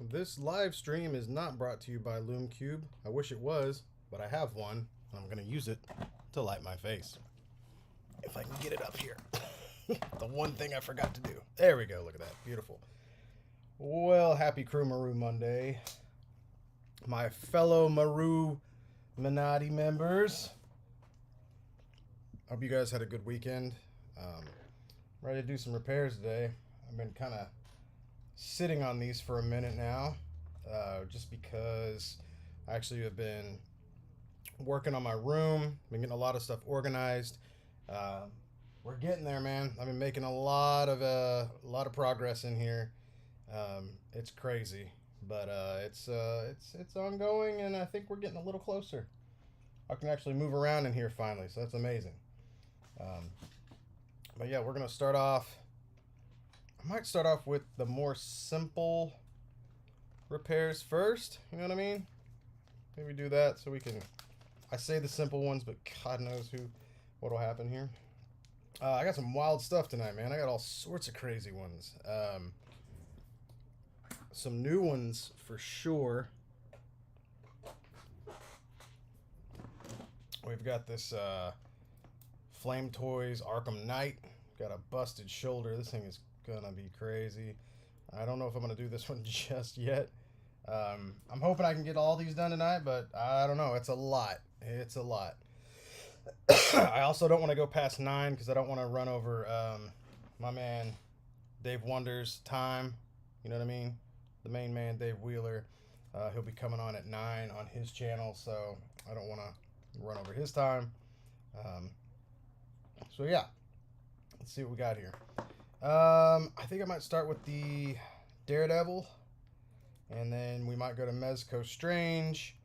This live stream is not brought to you by Loom Cube. I wish it was, but I have one. I'm going to use it to light my face. If I can get it up here. The one thing I forgot to do. There we go. Look at that. Beautiful. Well, happy Crewmaru Monday. My fellow Maru Minati members. Hope you guys had a good weekend. Ready to do some repairs today. I've been kind of sitting on these for a minute now, just because I actually have been working on my room, been getting a lot of stuff organized. We're getting there, man. I've been making a lot of progress in here. It's crazy, but it's ongoing, and I think we're getting a little closer. I can actually move around in here finally, so that's amazing. But yeah, we're gonna start off. I might start off with the more simple repairs first. You know what I mean? Maybe do that so we can. I say the simple ones, but God knows what'll happen here. I got some wild stuff tonight, man. I got all sorts of crazy ones. Some new ones for sure. We've got this Flame Toys Arkham Knight. Got a busted shoulder. This thing is gonna be crazy. I don't know if I'm gonna do this one just yet. I'm hoping I can get all these done tonight, but I don't know. It's a lot. It's a lot. I also don't want to go past 9 because I don't want to run over my man Dave Wonder's time. You know what I mean? The main man, Dave Wheeler. He'll be coming on at 9 on his channel, so I don't want to run over his time. So yeah, let's see what we got here. I think I might start with the Daredevil, and then we might go to Mezco Strange.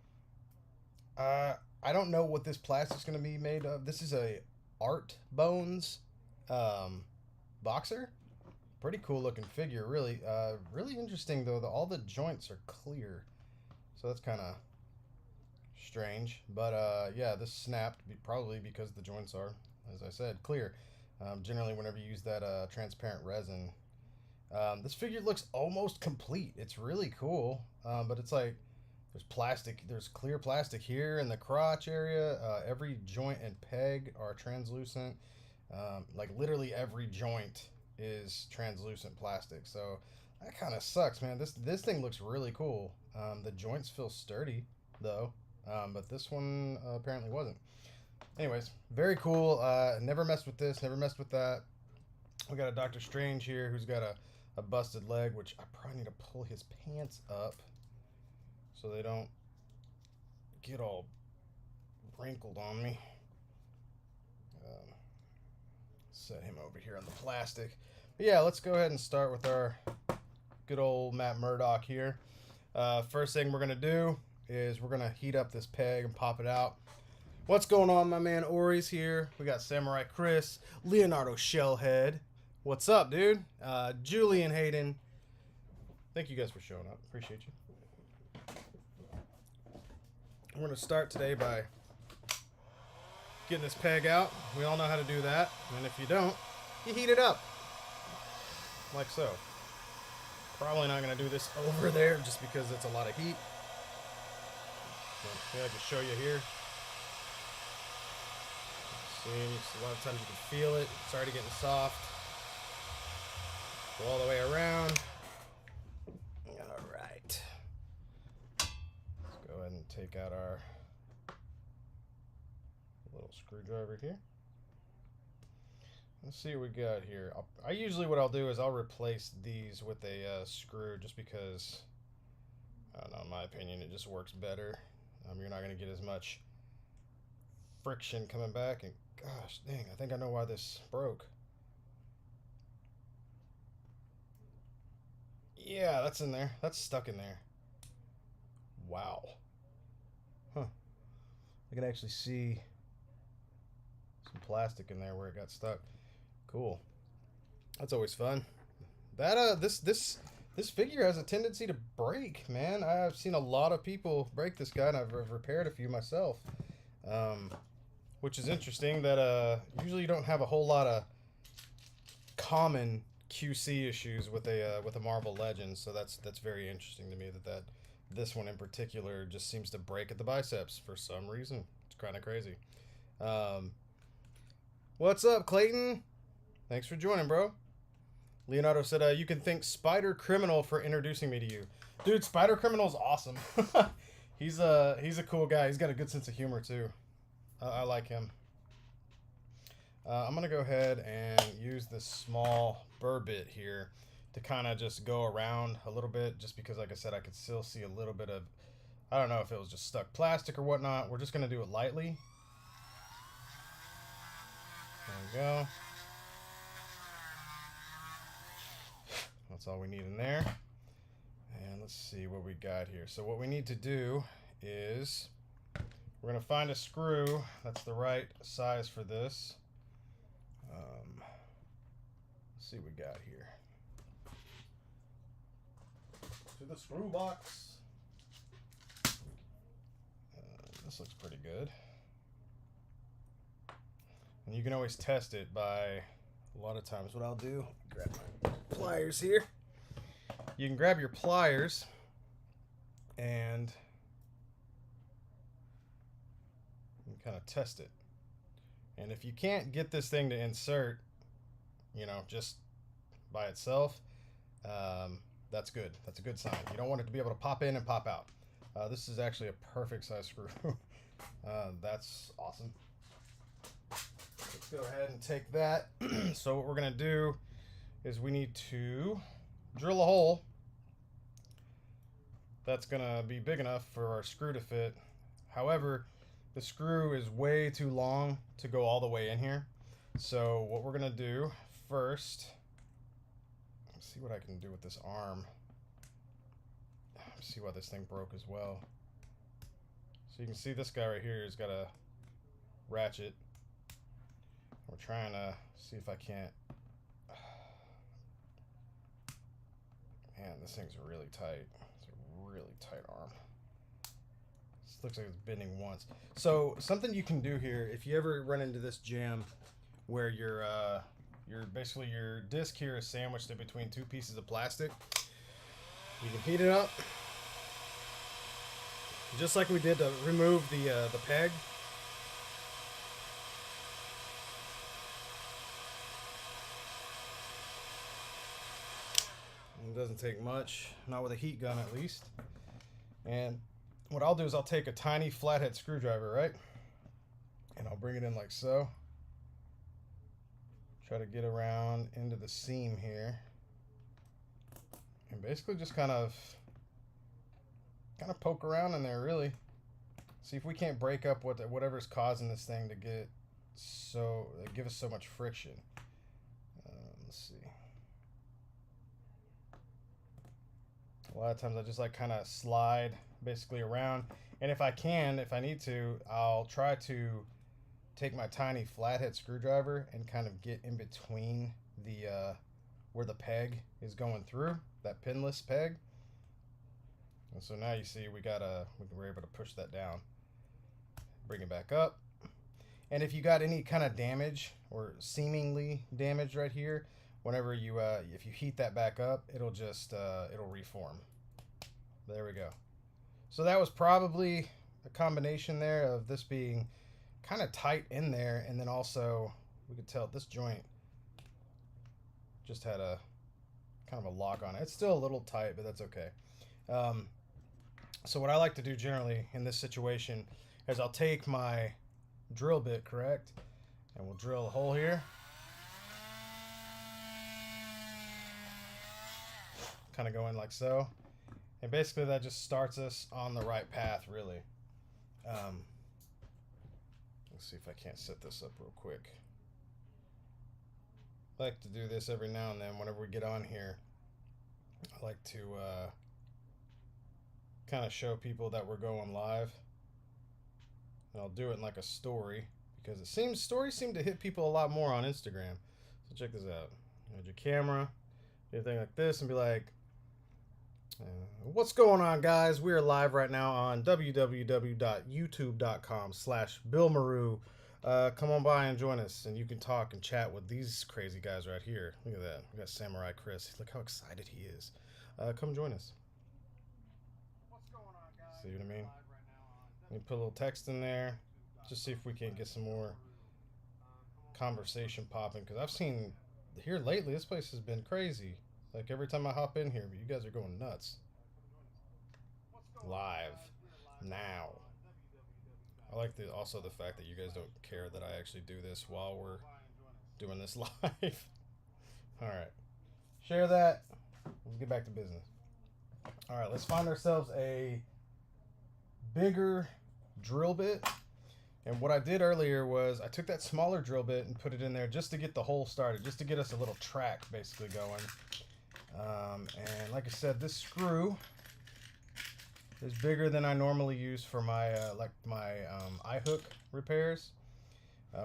I don't know what this plastic's going to be made of. This is a Artbones Boxer. Pretty cool looking figure, really. Really interesting though. All the joints are clear, so that's kind of strange. But yeah, this snapped probably because the joints are, as I said, clear. Generally, whenever you use that transparent resin, this figure looks almost complete. It's really cool, but it's like there's clear plastic here in the crotch area. Every joint and peg are translucent. Like literally every joint is translucent plastic. So that kind of sucks, man. This thing looks really cool. The joints feel sturdy though, but this one apparently wasn't. Anyways, very cool. Never messed with this, never messed with that. We got a Doctor Strange here who's got a busted leg, which I probably need to pull his pants up so they don't get all wrinkled on me. Set him over here on the plastic. But yeah, let's go ahead and start with our good old Matt Murdock here. First thing we're going to do is we're going to heat up this peg and pop it out. What's going on, my man Ori's here. We got Samurai Chris, Leonardo Shellhead. What's up, dude? Julian Hayden. Thank you guys for showing up. Appreciate you. We're going to start today by getting this peg out. We all know how to do that. And if you don't, you heat it up. Like so. Probably not going to do this over there just because it's a lot of heat. But, yeah, I can show you here. See, a lot of times you can feel it. It's already getting soft. Go all the way around. All right. Let's go ahead and take out our little screwdriver here. Let's see what we got here. I usually what I'll do is I'll replace these with a screw just because, I don't know, in my opinion, it just works better. You're not going to get as much friction coming back, and gosh dang, I think I know why this broke. Yeah, that's in there. That's stuck in there. Wow. Huh. I can actually see some plastic in there where it got stuck. Cool. That's always fun. That this figure has a tendency to break, man. I've seen a lot of people break this guy, and I've repaired a few myself. Which is interesting that usually you don't have a whole lot of common QC issues with a Marvel Legends, so that's very interesting to me that this one in particular just seems to break at the biceps for some reason. It's kind of crazy. What's up, Clayton? Thanks for joining, bro. Leonardo said, you can thank Spider Criminal for introducing me to you. Dude, Spider Criminal's awesome. He's a cool guy. He's got a good sense of humor, too. I like him. I'm going to go ahead and use this small burr bit here to kind of just go around a little bit, just because, like I said, I could still see a little bit of, I don't know if it was just stuck plastic or whatnot. We're just going to do it lightly. There we go. That's all we need in there. And let's see what we got here. So what we need to do is we're going to find a screw that's the right size for this. Let's see what we got here. To the screw box. This looks pretty good. And you can always test it by, a lot of times what I'll do, grab my pliers here. You can grab your pliers and kind of test it. And if you can't get this thing to insert, you know, just by itself, that's good. That's a good sign. You don't want it to be able to pop in and pop out. This is actually a perfect size screw. That's awesome. Let's go ahead and take that. So what we're going to do is we need to drill a hole that's going to be big enough for our screw to fit. However, the screw is way too long to go all the way in here. So what we're going to do first, let's see what I can do with this arm. See why this thing broke as well. So you can see this guy right here has got a ratchet. We're trying to see if I can't. Man, this thing's really tight. It's a really tight arm. This looks like it's bending once. So something you can do here, if you ever run into this jam where your basically your disc here is sandwiched in between two pieces of plastic, you can heat it up just like we did to remove the peg. It doesn't take much, not with a heat gun at least. And what I'll do is I'll take a tiny flathead screwdriver, right? And I'll bring it in like so. Try to get around into the seam here. And basically just kind of poke around in there, really. See if we can't break up whatever's causing this thing to give us so much friction. Let's see. A lot of times I just like kind of slide basically around, and if I need to, I'll try to take my tiny flathead screwdriver and kind of get in between the where the peg is going through, that pinless peg. And so now you see we're able to push that down, bring it back up. And if you got any kind of damage or seemingly damage right here, whenever you if you heat that back up, it'll just it'll reform. There we go. So that was probably a combination there of this being kind of tight in there, and then also we could tell this joint just had a kind of a lock on it. It's still a little tight, but that's okay. So what I like to do generally in this situation is I'll take my drill bit, correct, and we'll drill a hole here. Kind of go in like so. And basically that just starts us on the right path, really. Let's see if I can't set this up real quick. I like to do this every now and then whenever we get on here. I like to kind of show people that we're going live. And I'll do it in like a story, because stories seem to hit people a lot more on Instagram. So check this out. Hold your camera, do a thing like this, and be like, what's going on, guys? We are live right now on www.youtube.com/BillMaru. come on by and join us, and you can talk and chat with these crazy guys right here. Look at that. We got Samurai Chris. Look how excited he is. Come join us. What's going on, guys? See what I mean? Let me put a little text in there. Just see if we can't get some more conversation popping, because I've seen here lately this place has been crazy. Like every time I hop in here, but you guys are going nuts. Live now. I like also the fact that you guys don't care that I actually do this while we're doing this live. Alright. Share that. Let's get back to business. Alright, let's find ourselves a bigger drill bit. And what I did earlier was I took that smaller drill bit and put it in there just to get the hole started, just to get us a little track basically going. And like I said, this screw is bigger than I normally use for my eye hook repairs.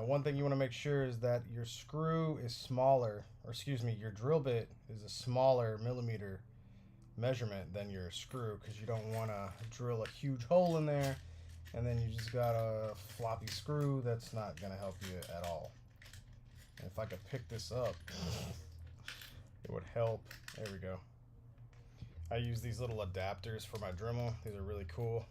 One thing you want to make sure is that your screw is smaller, or excuse me, your drill bit is a smaller millimeter measurement than your screw, because you don't want to drill a huge hole in there and then you just got a floppy screw that's not going to help you at all. And if I could pick this up, it would help. There we go. I use these little adapters for my Dremel. These are really cool.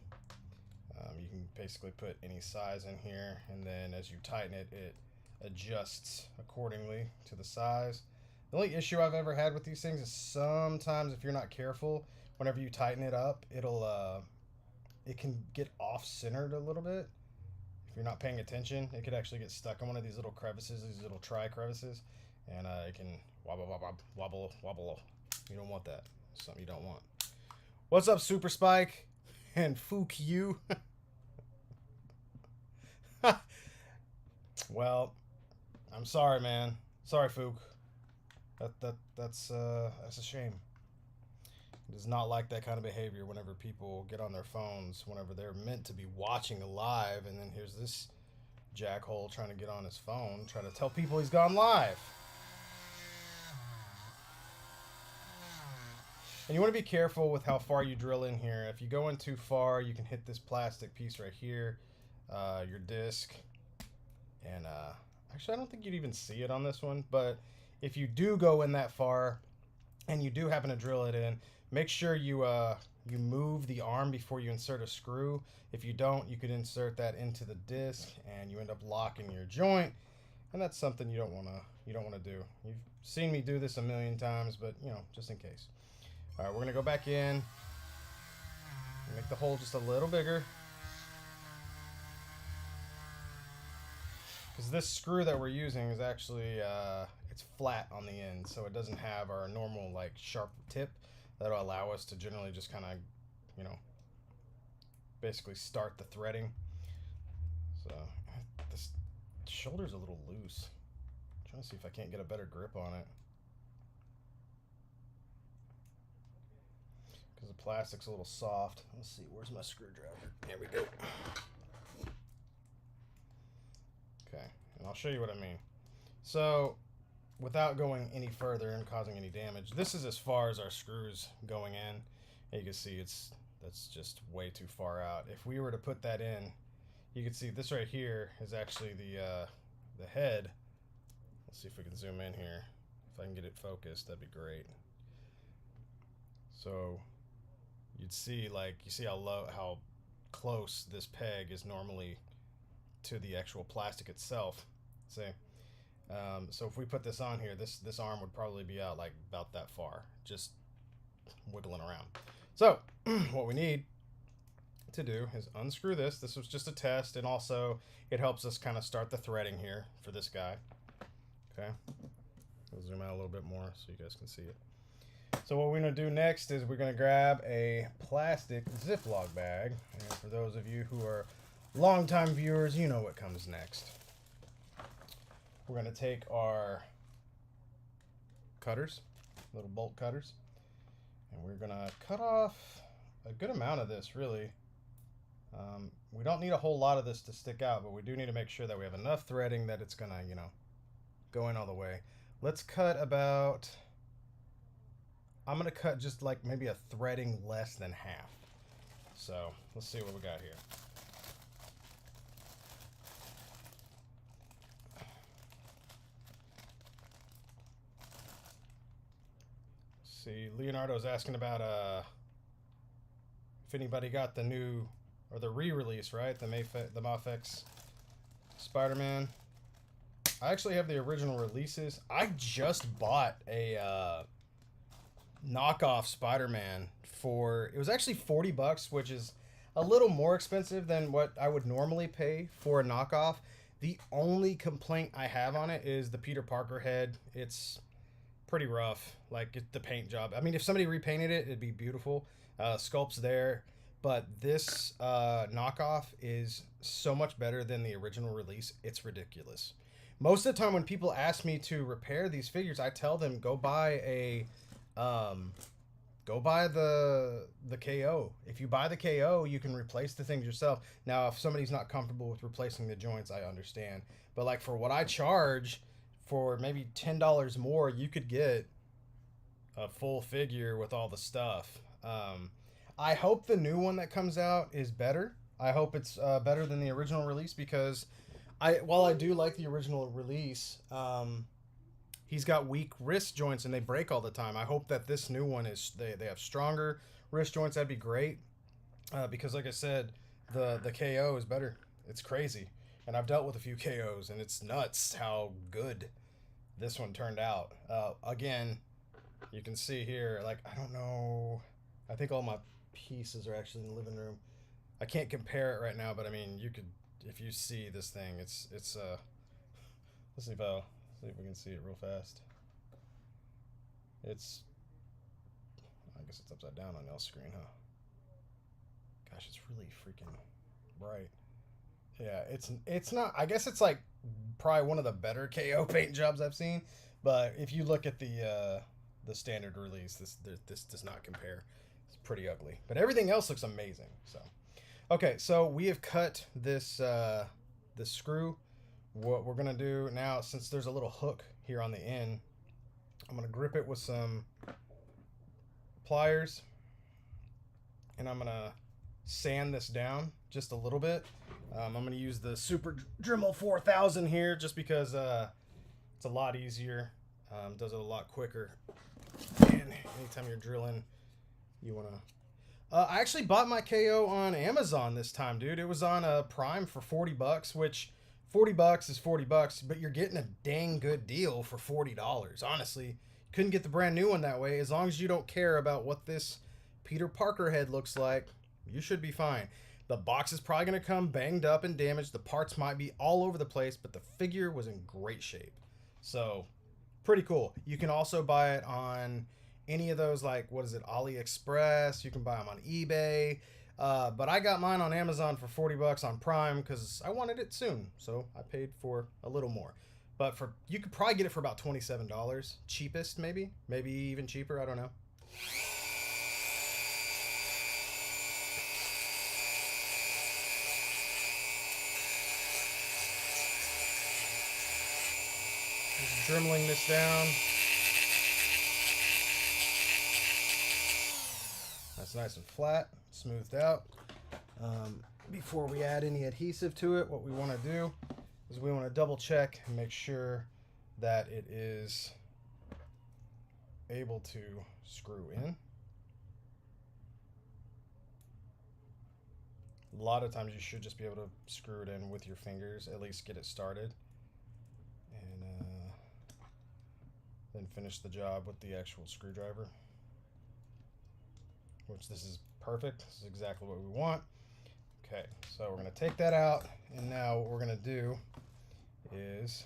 You can basically put any size in here, and then as you tighten it, it adjusts accordingly to the size. The only issue I've ever had with these things is sometimes if you're not careful, whenever you tighten it up, it can get off-centered a little bit. If you're not paying attention, it could actually get stuck in one of these little crevices, these little tri-crevices, and it can wobble. You don't want that. It's something you don't want. What's up, Super Spike and Fook you? Well, I'm sorry, man. Sorry, Fook. That's a shame. It is not like that kind of behavior whenever people get on their phones, whenever they're meant to be watching live, and then here's this jackhole trying to get on his phone, trying to tell people he's gone live. And you want to be careful with how far you drill in here. If you go in too far, you can hit this plastic piece right here, your disc. And actually, I don't think you'd even see it on this one. But if you do go in that far, and you do happen to drill it in, make sure you move the arm before you insert a screw. If you don't, you could insert that into the disc, and you end up locking your joint. And that's something you don't want to do. You've seen me do this a million times, but just in case. All right, we're gonna go back in, make the hole just a little bigger, because this screw that we're using is actually it's flat on the end, so it doesn't have our normal like sharp tip that'll allow us to generally just kind of basically start the threading. So this shoulder's a little loose. I'm trying to see if I can't get a better grip on it, because the plastic's a little soft. Let's see, where's my screwdriver? There we go. Okay, and I'll show you what I mean. So, without going any further and causing any damage, this is as far as our screws going in. And you can see that's just way too far out. If we were to put that in, you can see this right here is actually the head. Let's see if we can zoom in here. If I can get it focused, that'd be great. So you'd see, like, you see how close this peg is normally to the actual plastic itself. See? So if we put this on here, this arm would probably be out like about that far, just wiggling around. So what we need to do is unscrew this. This was just a test, and also it helps us kind of start the threading here for this guy. Okay, I'll zoom out a little bit more so you guys can see it. So what we're going to do next is we're going to grab a plastic Ziploc bag, and for those of you who are longtime viewers, you know what comes next. We're going to take our cutters, little bolt cutters, and we're going to cut off a good amount of this, really. We don't need a whole lot of this to stick out, but we do need to make sure that we have enough threading that it's going to, go in all the way. Let's cut about, I'm going to cut just like maybe a threading less than half. So let's see what we got here. See, Leonardo's asking about if anybody got the new or the re-release, right? The Mafex Spider-Man. I actually have the original releases. I just bought a knockoff Spider-Man for, it was actually $40, which is a little more expensive than what I would normally pay for a knockoff. The only complaint I have on it is the Peter Parker head. It's pretty rough, like the paint job. I mean, if somebody repainted it, it'd be beautiful. Sculpt's there, but this knockoff is so much better than the original release. It's ridiculous. Most of the time when people ask me to repair these figures, I tell them go buy the KO. If you buy the KO, you can replace the things yourself. Now, if somebody's not comfortable with replacing the joints, I understand. But like for what I charge, for maybe $10 more, you could get a full figure with all the stuff. I hope the new one that comes out is better. I hope it's better than the original release, because while I do like the original release, he's got weak wrist joints and they break all the time. I hope that this new one is they have stronger wrist joints. That'd be great, because like I said, the KO is better. It's crazy. And I've dealt with a few KOs, and it's nuts how good this one turned out. Again, you can see here, like, I don't know. I think all my pieces are actually in the living room. I can't compare it right now, but I mean, you could, if you see this thing, it's let's see if we can see it real fast. It's, I guess it's upside down on y'all's screen, huh? Gosh, it's really freaking bright. Yeah, it's not, I guess it's like probably one of the better KO paint jobs I've seen, but if you look at the standard release, this does not compare. It's pretty ugly, but everything else looks amazing. So, okay, so we have cut this this screw. What we're gonna do now, since there's a little hook here on the end, I'm gonna grip it with some pliers, and I'm gonna sand this down just a little bit. I'm going to use the Super Dremel 4000 here just because it's a lot easier, does it a lot quicker, and anytime you're drilling, you want to... I actually bought my KO on Amazon this time, dude. It was on Prime for $40, which $40 is $40, but you're getting a dang good deal for $40. Honestly, couldn't get the brand new one that way. As long as you don't care about what this Peter Parker head looks like, you should be fine. The box is probably going to come banged up and damaged. The parts might be all over the place, but the figure was in great shape. So, pretty cool. You can also buy it on any of those, like, what is it, AliExpress. You can buy them on eBay. But I got mine on Amazon for $40 on Prime because I wanted it soon. So, I paid for a little more. But you could probably get it for about $27. Cheapest, maybe. Maybe even cheaper. I don't know. Just dremeling this down. That's nice and flat, smoothed out. Before we add any adhesive to it, what we want to do is we want to double check and make sure that it is able to screw in. A lot of times you should just be able to screw it in with your fingers, at least get it started. Then finish the job with the actual screwdriver, which this is perfect. This is exactly what we want. Okay, so we're going to take that out, and now what we're going to do is,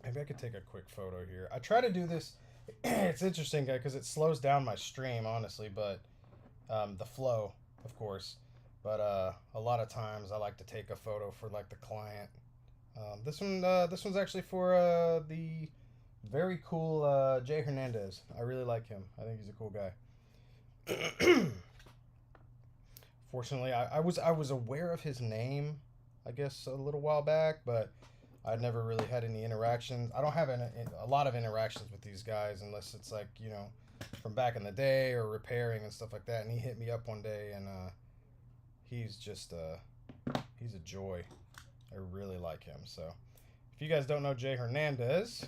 maybe I could take a quick photo here. I try to do this, it's interesting because it slows down my stream, honestly, but the flow, of course, but a lot of times I like to take a photo for like the client. This one's actually for the very cool Jay Hernandez. I really like him. I think he's a cool guy. Fortunately, I was aware of his name, I guess, a little while back, but I'd never really had any interactions. I don't have a lot of interactions with these guys unless it's like, you know, from back in the day or repairing and stuff like that. And he hit me up one day, and he's just he's a joy. I really like him. So if you guys don't know Jay Hernandez,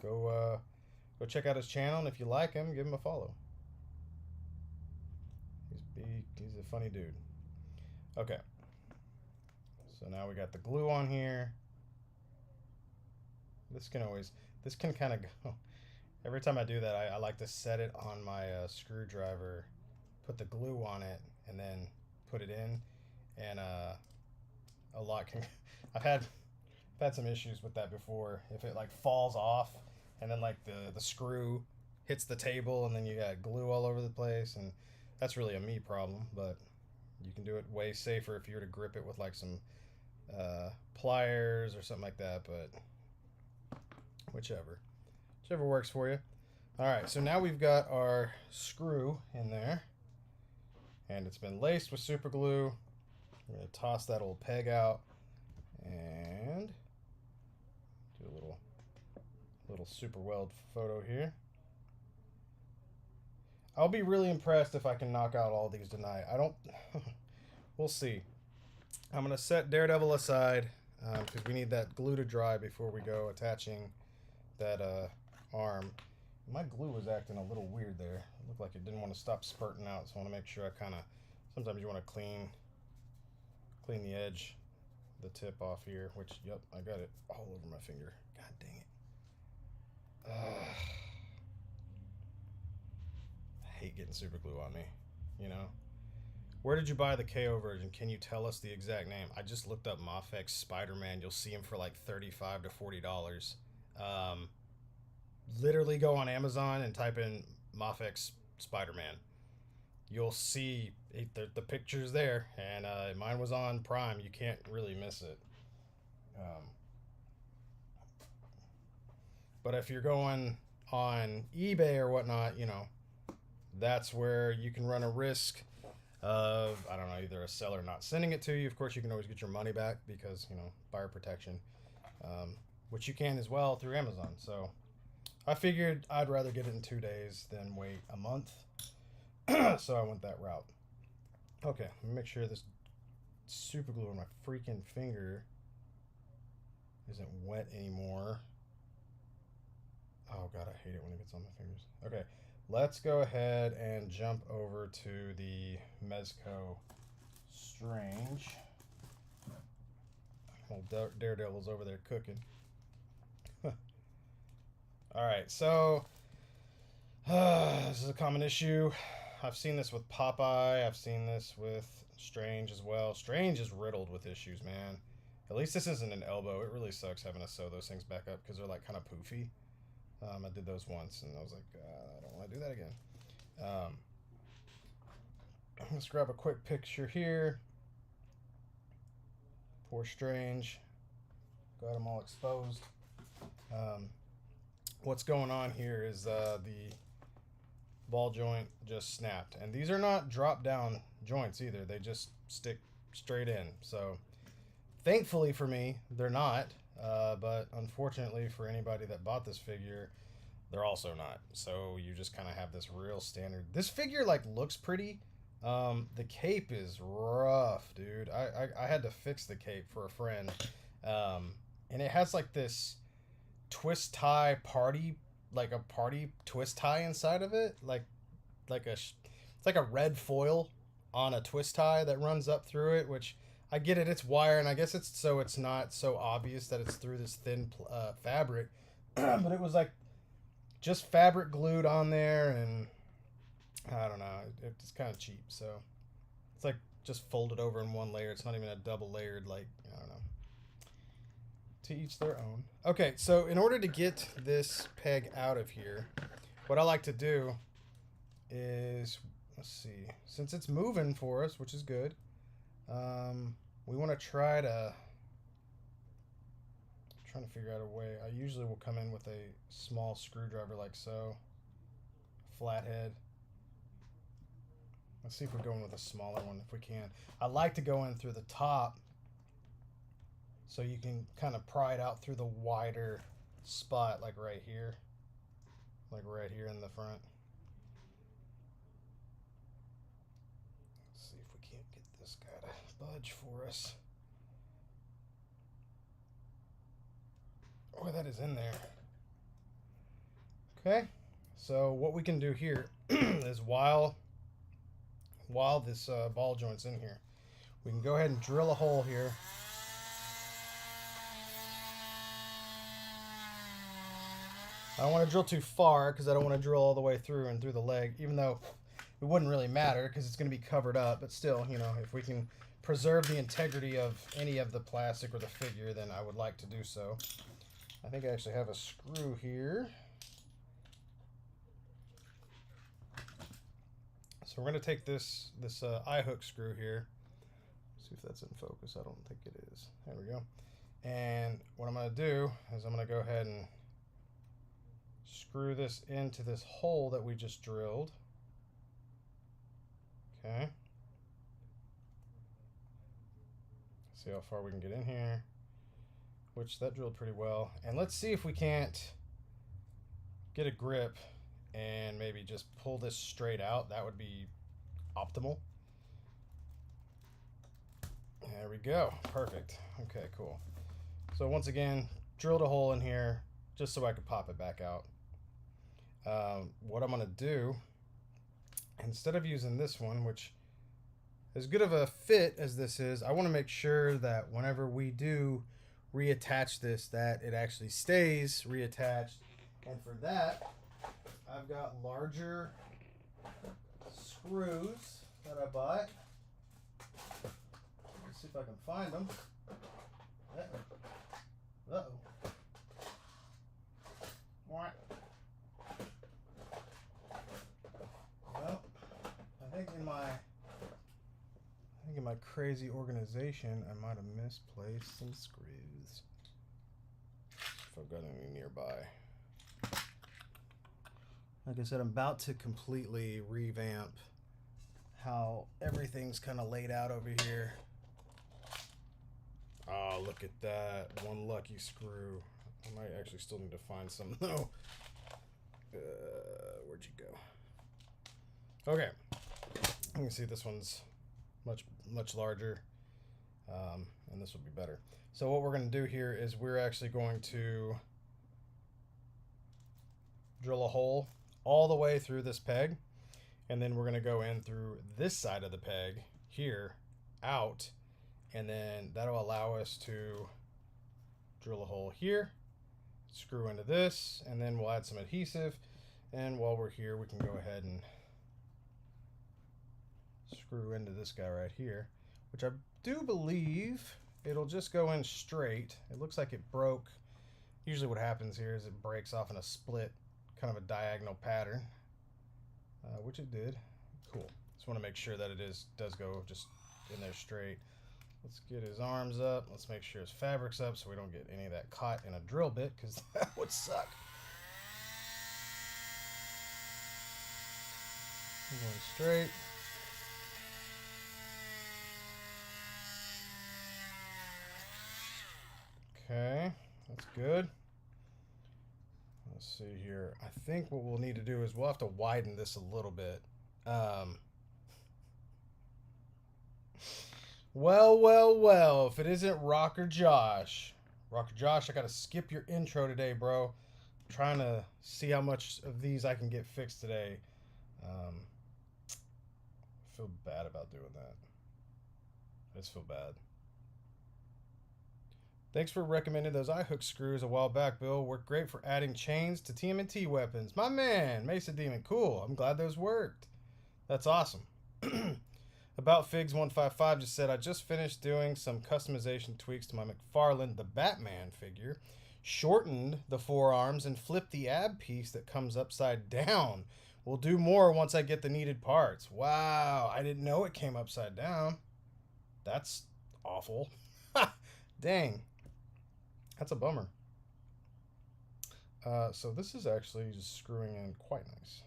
go Go check out his channel, and if you like him, give him a follow. He's a funny dude. Okay. So now we got the glue on here. This can kind of go. Every time I do that, I like to set it on my screwdriver, put the glue on it, and then put it in. And a lot can. I've had some issues with that before. If it like falls off, and then like the screw hits the table, and then you got glue all over the place, and that's really a me problem. But you can do it way safer if you were to grip it with like some pliers or something like that. But whichever works for you. All right, so now we've got our screw in there, and it's been laced with super glue. We're gonna toss that old peg out and do a little super weld photo here. I'll be really impressed if I can knock out all these tonight. I don't. We'll see. I'm gonna set Daredevil aside because we need that glue to dry before we go attaching that arm. My glue was acting a little weird there. It looked like it didn't want to stop spurting out, so I want to make sure I kind of. Sometimes you want to clean the edge, the tip off here. Which, yep, I got it all over my finger. God dang it! I hate getting super glue on me. You know. Where did you buy the KO version? Can you tell us the exact name? I just looked up Mafex Spider-Man. You'll see him for like $35 to $40. Literally go on Amazon and type in Mafex Spider-Man. You'll see the pictures there, and mine was on Prime. You can't really miss it. But if you're going on eBay or whatnot, you know, that's where you can run a risk of, I don't know, either a seller not sending it to you. Of course, you can always get your money back because, you know, buyer protection, which you can as well through Amazon. So I figured I'd rather get it in 2 days than wait a month. So I went that route. Okay, let me make sure this super glue on my freaking finger isn't wet anymore. Oh God, I hate it when it gets on my fingers. Okay, let's go ahead and jump over to the Mezco Strange. Old Daredevil's over there cooking. Alright, so this is a common issue. I've seen this with Popeye. I've seen this with Strange as well. Strange is riddled with issues, man. At least this isn't an elbow. It really sucks having to sew those things back up because they're like kind of poofy. I did those once and I was like, I don't want to do that again. Let's grab a quick picture here. Poor Strange. Got them all exposed. What's going on here is the ball joint just snapped. And these are not drop down joints either. They just stick straight in. So thankfully for me, they're not. But unfortunately for anybody that bought this figure, they're also not. So you just kind of have this real standard. This figure like looks pretty. The cape is rough, dude. I had to fix the cape for a friend. And it has like this twist tie party, like a party twist tie inside of it. It's like a red foil on a twist tie that runs up through it, which I get it. It's wire, and I guess it's so it's not so obvious that it's through this thin fabric. But it was like just fabric glued on there, and I don't know. It's kind of cheap, so it's like just folded over in one layer. It's not even a double layered, like, I don't know. To each their own. Okay, so in order to get this peg out of here, what I like to do is, let's see, since it's moving for us, which is good, we want to trying to figure out a way. I usually will come in with a small screwdriver like so, flathead. Let's see if we're going with a smaller one if we can. I like to go in through the top so you can kind of pry it out through the wider spot, like right here. Like right here in the front. Let's see if we can't get this guy to budge for us. Oh, that is in there. Okay, so what we can do here is while this ball joint's in here, we can go ahead and drill a hole here. I don't want to drill too far because I don't want to drill all the way through and through the leg, even though it wouldn't really matter because it's going to be covered up. But still, you know, if we can preserve the integrity of any of the plastic or the figure, then I would like to do so. I think I actually have a screw here. So we're going to take this eye hook screw here. See if that's in focus. I don't think it is. There we go. And what I'm going to do is I'm going to go ahead and screw this into this hole that we just drilled. Okay. See how far we can get in here. Which that drilled pretty well. And let's see if we can't get a grip and maybe just pull this straight out. That would be optimal. There we go. Perfect. Okay, cool. So once again, drilled a hole in here just so I could pop it back out. What I'm going to do, instead of using this one, which as good of a fit as this is, I want to make sure that whenever we do reattach this, that it actually stays reattached. And for that, I've got larger screws that I bought. Let's see if I can find them. Uh-oh. What? Well, I think in my crazy organization, I might have misplaced some screws. If I've got any nearby. Like I said, I'm about to completely revamp how everything's kind of laid out over here. Oh, look at that. One lucky screw. I might actually still need to find some though. Where'd you go? Okay. You can see this one's much larger. And this will be better. So what we're going to do here is we're actually going to drill a hole all the way through this peg, and then we're going to go in through this side of the peg here out, and then that'll allow us to drill a hole here, screw into this, and then we'll add some adhesive. And while we're here, we can go ahead and screw into this guy right here, which I do believe it'll just go in straight. It looks like it broke. Usually what happens here is it breaks off in a split, kind of a diagonal pattern, which it did. Cool. Just want to make sure that it does go just in there straight. Let's get his arms up. Let's make sure his fabric's up so we don't get any of that caught in a drill bit, because that would suck. I'm going straight. Okay, that's good. Let's see here. I think what we'll need to do is we'll have to widen this a little bit. Well, if it isn't Rocker Josh. Rocker Josh, I gotta skip your intro today, bro. I'm trying to see how much of these I can get fixed today. I feel bad about doing that. I just feel bad. Thanks for recommending those eye hook screws a while back, Bill. Worked great for adding chains to TMNT weapons. My man, Mesa Demon, cool. I'm glad those worked. That's awesome. About Figs155 just said, I just finished doing some customization tweaks to my McFarlane, the Batman figure. Shortened the forearms and flipped the ab piece that comes upside down. We'll do more once I get the needed parts. Wow, I didn't know it came upside down. That's awful. Dang. That's a bummer. So this is actually just screwing in quite nice.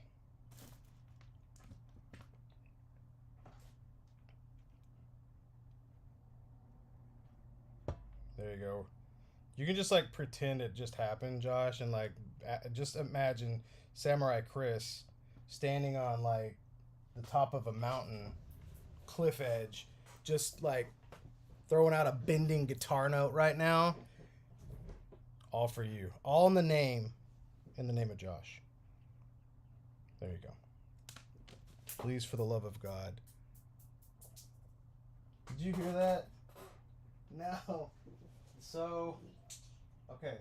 There you go. You can just like pretend it just happened, Josh, and like just imagine Samurai Chris standing on like the top of a mountain cliff edge, just like throwing out a bending guitar note right now. All for you. All in the name of Josh. There you go. Please, for the love of God. Did you hear that? No. So, okay.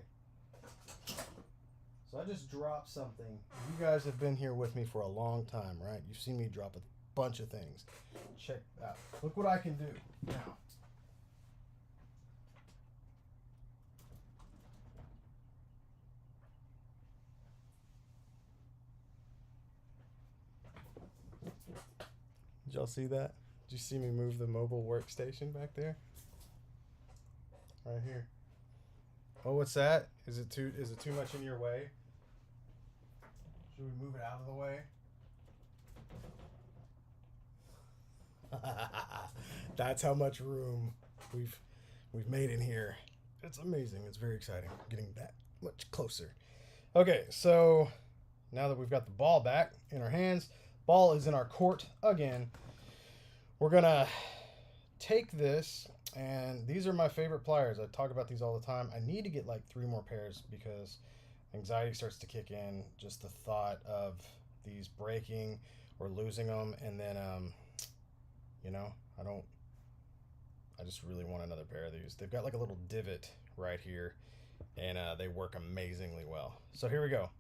So I just dropped something. You guys have been here with me for a long time, right? You've seen me drop a bunch of things. Check out. Look what I can do now. Did y'all see that? Did you see me move the mobile workstation back there? Right here. Oh, what's that? Is it too much in your way? Should we move it out of the way? That's how much room we've made in here. It's amazing. It's very exciting. Getting that much closer. Okay, so now that we've got the ball back in our hands, ball is in our court again. We're gonna take this, and these are my favorite pliers. I talk about these all the time. I need to get like 3 more pairs because anxiety starts to kick in. Just the thought of these breaking or losing them, and then you know, I just really want another pair of these. They've got like a little divot right here, and they work amazingly well. So here we go.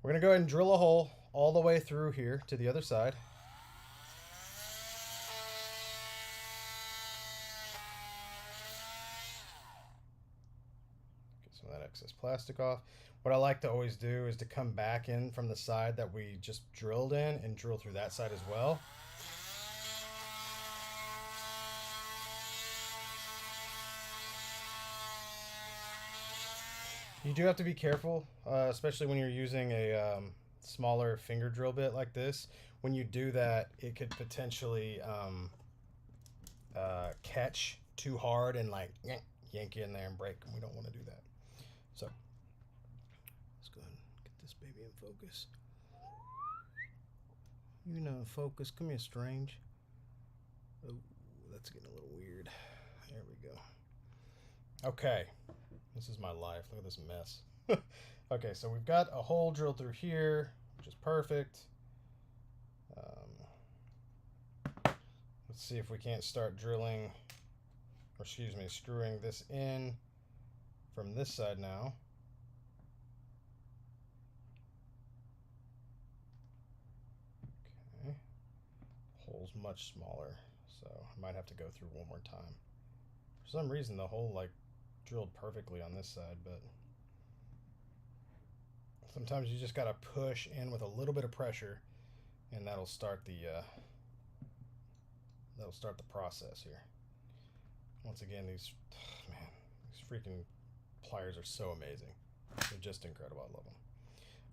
We're gonna go ahead and drill a hole all the way through here to the other side. Get some of that excess plastic off. What I like to always do is to come back in from the side that we just drilled in and drill through that side as well. You do have to be careful, especially when you're using a smaller finger drill bit like this. When you do that, it could potentially catch too hard and like yank you in there and break. We don't want to do that. So let's go ahead and get this baby in focus. You know, focus. Come here, strange. Oh, that's getting a little weird. There we go. Okay. This is my life. Look at this mess. Okay, so we've got a hole drilled through here, which is perfect. Let's see if we can't start drilling, or excuse me, screwing this in from this side now. Okay. Hole's much smaller, so I might have to go through one more time. For some reason, the hole like drilled perfectly on this side, but sometimes you just gotta push in with a little bit of pressure, and that'll start the process here. Once again, these freaking pliers are so amazing. They're just incredible. I love them.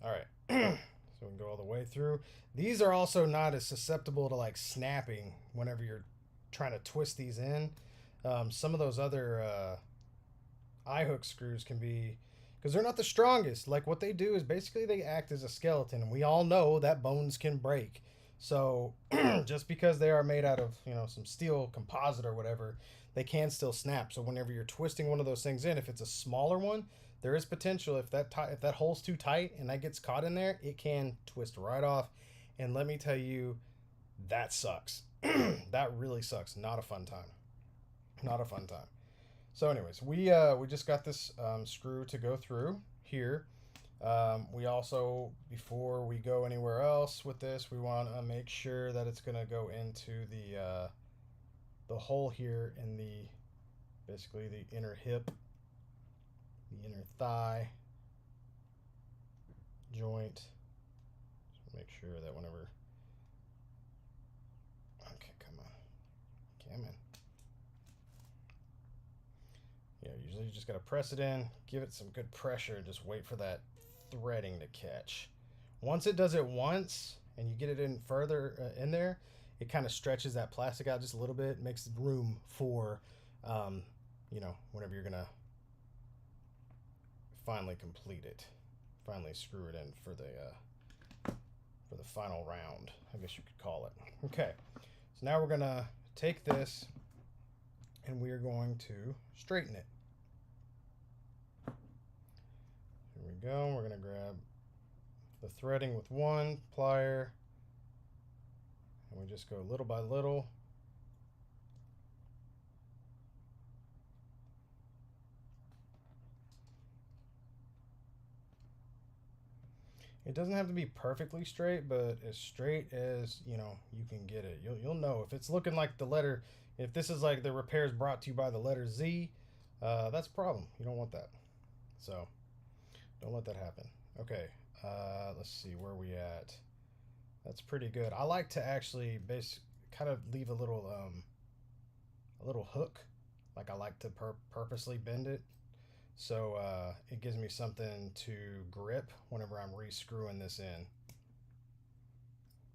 All right, so we can go all the way through. These are also not as susceptible to like snapping whenever you're trying to twist these in. Some of those other eye hook screws can be, because they're not the strongest. Like what they do is basically they act as a skeleton, and we all know that bones can break. So just because they are made out of, you know, some steel composite or whatever, they can still snap. So whenever you're twisting one of those things in, if it's a smaller one, there is potential if that hole's too tight and that gets caught in there, it can twist right off. And let me tell you, that sucks. That really sucks. Not a fun time. Not a fun time. So anyways, we just got this screw to go through here. We also, before we go anywhere else with this, we want to make sure that it's going to go into the hole here in basically the inner hip, the inner thigh joint. Just make sure that whenever, okay, come on. Yeah, usually you just got to press it in, give it some good pressure, and just wait for that threading to catch. Once it does it once, and you get it in further in there, it kind of stretches that plastic out just a little bit, makes room for, you know, whenever you're going to finally complete it, finally screw it in for the final round, I guess you could call it. Okay, so now we're going to take this, and we are going to straighten it. Here we go. We're going to grab the threading with one plier, and we just go little by little. It doesn't have to be perfectly straight, but as straight as, you know, you can get it. You'll know if it's looking like the letter, if this is like the repairs brought to you by the letter Z, that's a problem. You don't want that. So don't let that happen. Okay, let's see, where are we at? That's pretty good. I like to actually kind of leave a little hook. Like I like to purposely bend it. So it gives me something to grip whenever I'm re-screwing this in.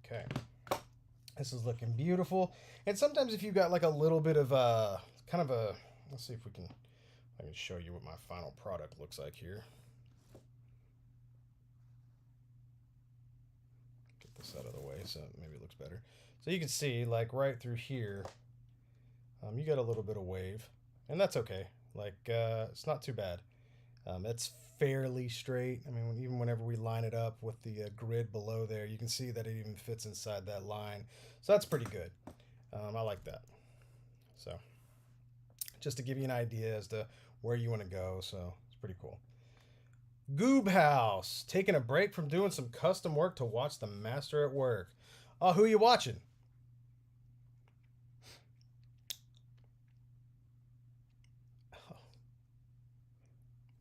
Okay, this is looking beautiful. And sometimes if you got like a little bit of kind of a, let's see if I can show you what my final product looks like here. Get this out of the way so maybe it looks better. So you can see like right through here, you got a little bit of wave, and that's okay. Like, it's not too bad. It's fairly straight. I mean, even whenever we line it up with the grid below there, you can see that it even fits inside that line. So that's pretty good. I like that. So just to give you an idea as to where you want to go. So it's pretty cool. Goob House, taking a break from doing some custom work to watch the master at work. Oh, who are you watching?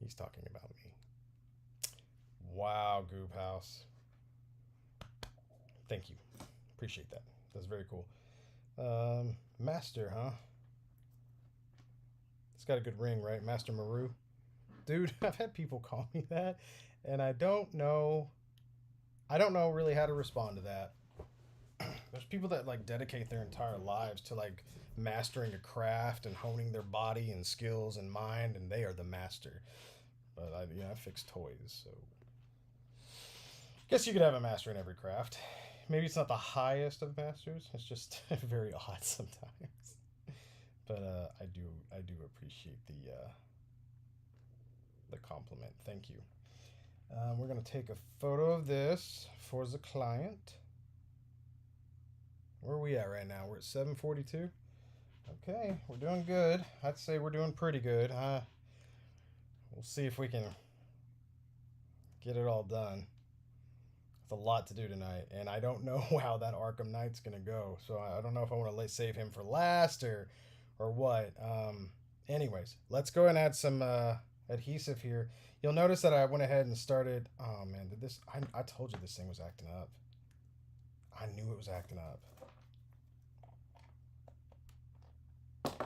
He's talking about me. Wow, Goob House. Thank you. Appreciate that. That's very cool. Master, huh? It's got a good ring, right? Master Maru. Dude, I've had people call me that, and I don't know really how to respond to that. There's people that like dedicate their entire lives to like mastering a craft and honing their body and skills and mind, and they are the master. But I fix toys, so guess you could have a master in every craft. Maybe it's not the highest of masters. It's just very odd sometimes. But I do appreciate the compliment. Thank you. We're gonna take a photo of this for the client. Where are we at right now? We're at 7:42. Okay, we're doing good. I'd say we're doing pretty good. We'll see if we can get it all done. It's a lot to do tonight, and I don't know how that Arkham Knight's gonna go. So I don't know if I want to save him for last or what. Anyways, let's go and add some adhesive here. You'll notice that I went ahead and started. Oh man, did this? I told you this thing was acting up. I knew it was acting up.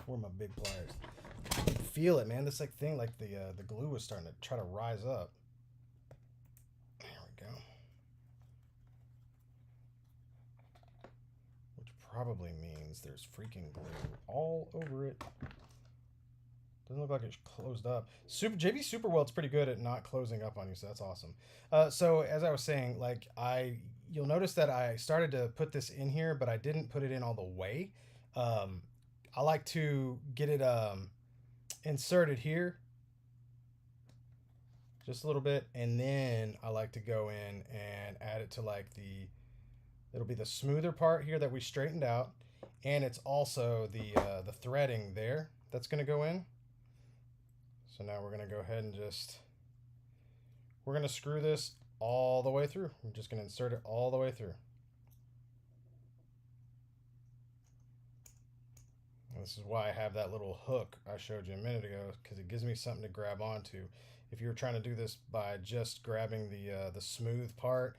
Where are my big pliers? I can feel it, man. This like thing, like the glue was starting to try to rise up. There we go. Which probably means there's freaking glue all over it. Doesn't look like it's closed up. JB Superwell's pretty good at not closing up on you, so that's awesome. So as I was saying, like you'll notice that I started to put this in here, but I didn't put it in all the way. I like to get it inserted here just a little bit, and then I like to go in and add it to like it'll be the smoother part here that we straightened out, and it's also the threading there that's going to go in. So now we're going to go ahead and we're going to screw this all the way through. I'm just going to insert it all the way through. This is why I have that little hook I showed you a minute ago, because it gives me something to grab onto. If you're trying to do this by just grabbing the smooth part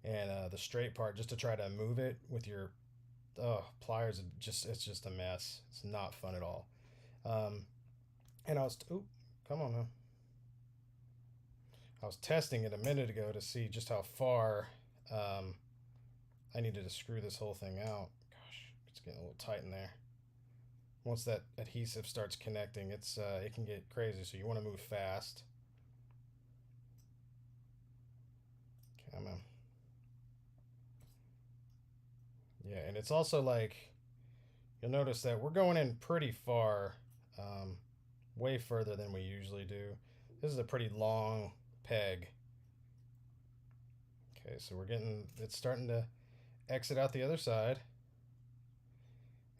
and the straight part just to try to move it with your pliers, it's just a mess. It's not fun at all. And come on now. I was testing it a minute ago to see just how far I needed to screw this whole thing out. Gosh, it's getting a little tight in there. Once that adhesive starts connecting, it can get crazy, so you want to move fast. Come on. Yeah, and it's also like, you'll notice that we're going in pretty far, way further than we usually do. This is a pretty long peg. Okay, so it's starting to exit out the other side.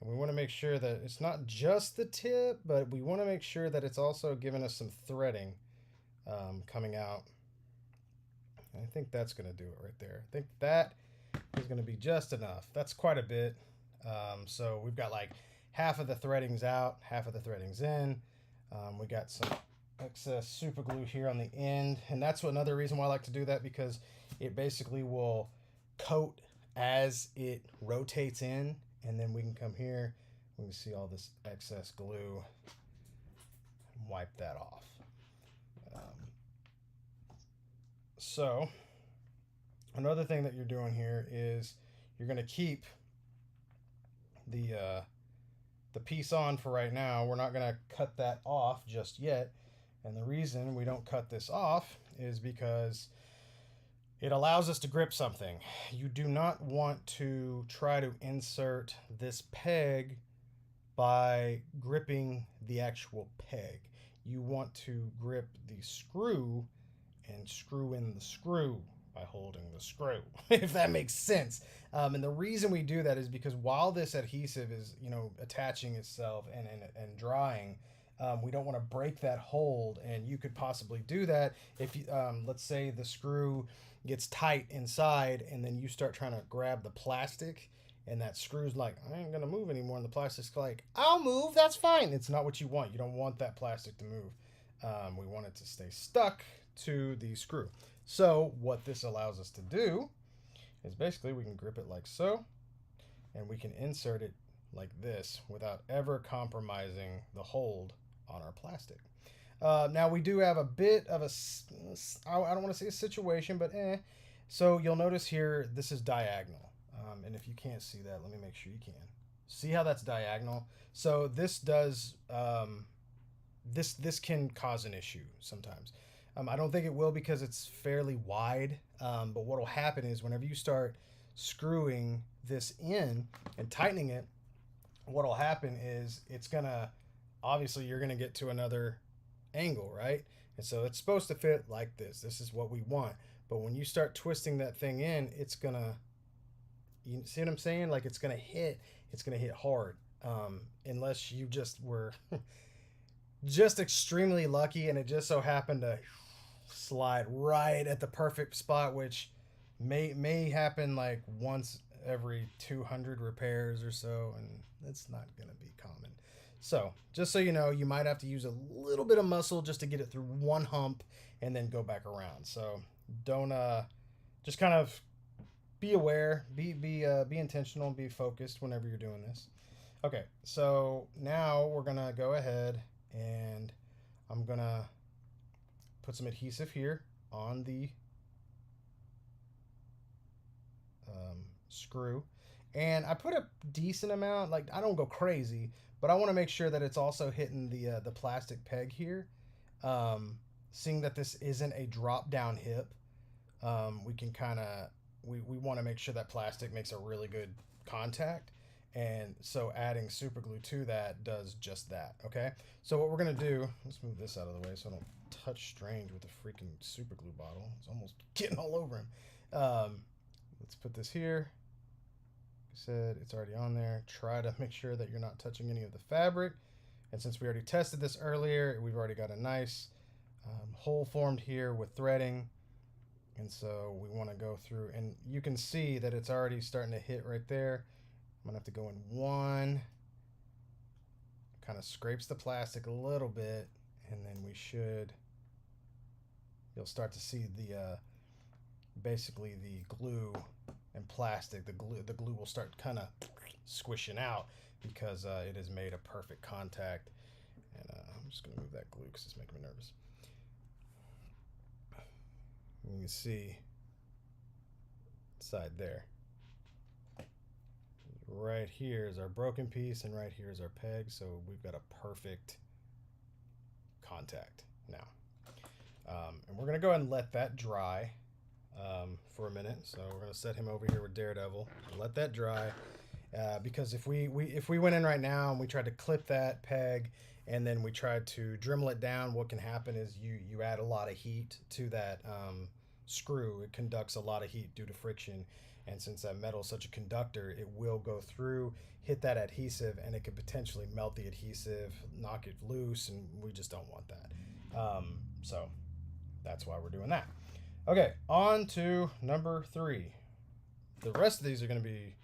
And we want to make sure that it's not just the tip, but we want to make sure that it's also giving us some threading coming out. And I think that's going to do it right there. I think that is going to be just enough. That's quite a bit. So we've got like half of the threadings out, half of the threadings in. We got some excess super glue here on the end. And that's another reason why I like to do that, because it basically will coat as it rotates in. And then we can come here, we can see all this excess glue and wipe that off. So another thing that you're doing here is you're going to keep the piece on for right now. We're not going to cut that off just yet. And the reason we don't cut this off is because it allows us to grip something. You do not want to try to insert this peg by gripping the actual peg. You want to grip the screw and screw in the screw by holding the screw, if that makes sense. And the reason we do that is because while this adhesive is, attaching itself and drying, we don't want to break that hold. And you could possibly do that if you, let's say the screw gets tight inside and then you start trying to grab the plastic and that screw's like, I ain't gonna move anymore, and the plastic's like, I'll move, that's fine. It's not what you want. You don't want that plastic to move. We want it to stay stuck to the screw. So what this allows us to do is basically we can grip it like so, and we can insert it like this without ever compromising the hold on our plastic. Now we do have a bit of I don't want to say a situation, but So you'll notice here, this is diagonal. And if you can't see that, let me make sure you can. See how that's diagonal? So this does, this can cause an issue sometimes. I don't think it will because it's fairly wide. But what will happen is whenever you start screwing this in and tightening it, what will happen is it's gonna, obviously you're gonna get to another angle, right? And so it's supposed to fit like this. This is what we want. But when you start twisting that thing in, it's gonna, you see what I'm saying? Like it's gonna hit hard. Unless you just were just extremely lucky and it just so happened to slide right at the perfect spot, which may happen like once every 200 repairs or so, and it's not gonna be common. So just so you know, you might have to use a little bit of muscle just to get it through one hump and then go back around. So don't just kind of be aware, be intentional, be focused whenever you're doing this. Okay, so now we're gonna go ahead and I'm gonna put some adhesive here on the screw, and I put a decent amount. Like I don't go crazy, but I want to make sure that it's also hitting the plastic peg here. Seeing that this isn't a drop down hip, we can kind of we want to make sure that plastic makes a really good contact, and so adding super glue to that does just that. Okay, so what we're gonna do, let's move this out of the way so I don't touch Strange with the freaking super glue bottle. It's almost getting all over him. Let's put this here. Said it's already on there. Try to make sure that you're not touching any of the fabric, and since we already tested this earlier, we've already got a nice hole formed here with threading, and so we want to go through, and you can see that it's already starting to hit right there. I'm gonna have to go in one, kind of scrapes the plastic a little bit, and then you'll start to see the basically the glue and plastic, the glue will start kind of squishing out because it has made a perfect contact. And I'm just gonna move that glue because it's making me nervous. You can see side there. Right here is our broken piece, and right here is our peg. So we've got a perfect contact now. And we're gonna go ahead and let that dry for a minute. So we're gonna set him over here with Daredevil, let that dry, because if we went in right now and we tried to clip that peg and then we tried to Dremel it down, what can happen is you add a lot of heat to that screw, it conducts a lot of heat due to friction. And since that metal is such a conductor, it will go through, hit that adhesive, and it could potentially melt the adhesive, knock it loose, and we just don't want that. So that's why we're doing that. Okay, on to number 3. The rest of these are going to be,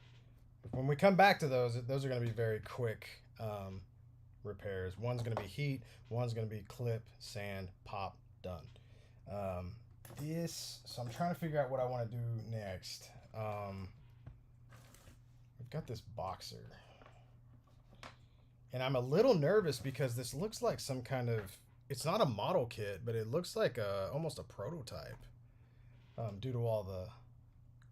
when we come back to those are going to be very quick repairs. One's going to be heat, one's going to be clip, sand, pop, done. So I'm trying to figure out what I want to do next. We've got this boxer. And I'm a little nervous because this looks like some kind of, it's not a model kit, but it looks like almost a prototype due to all the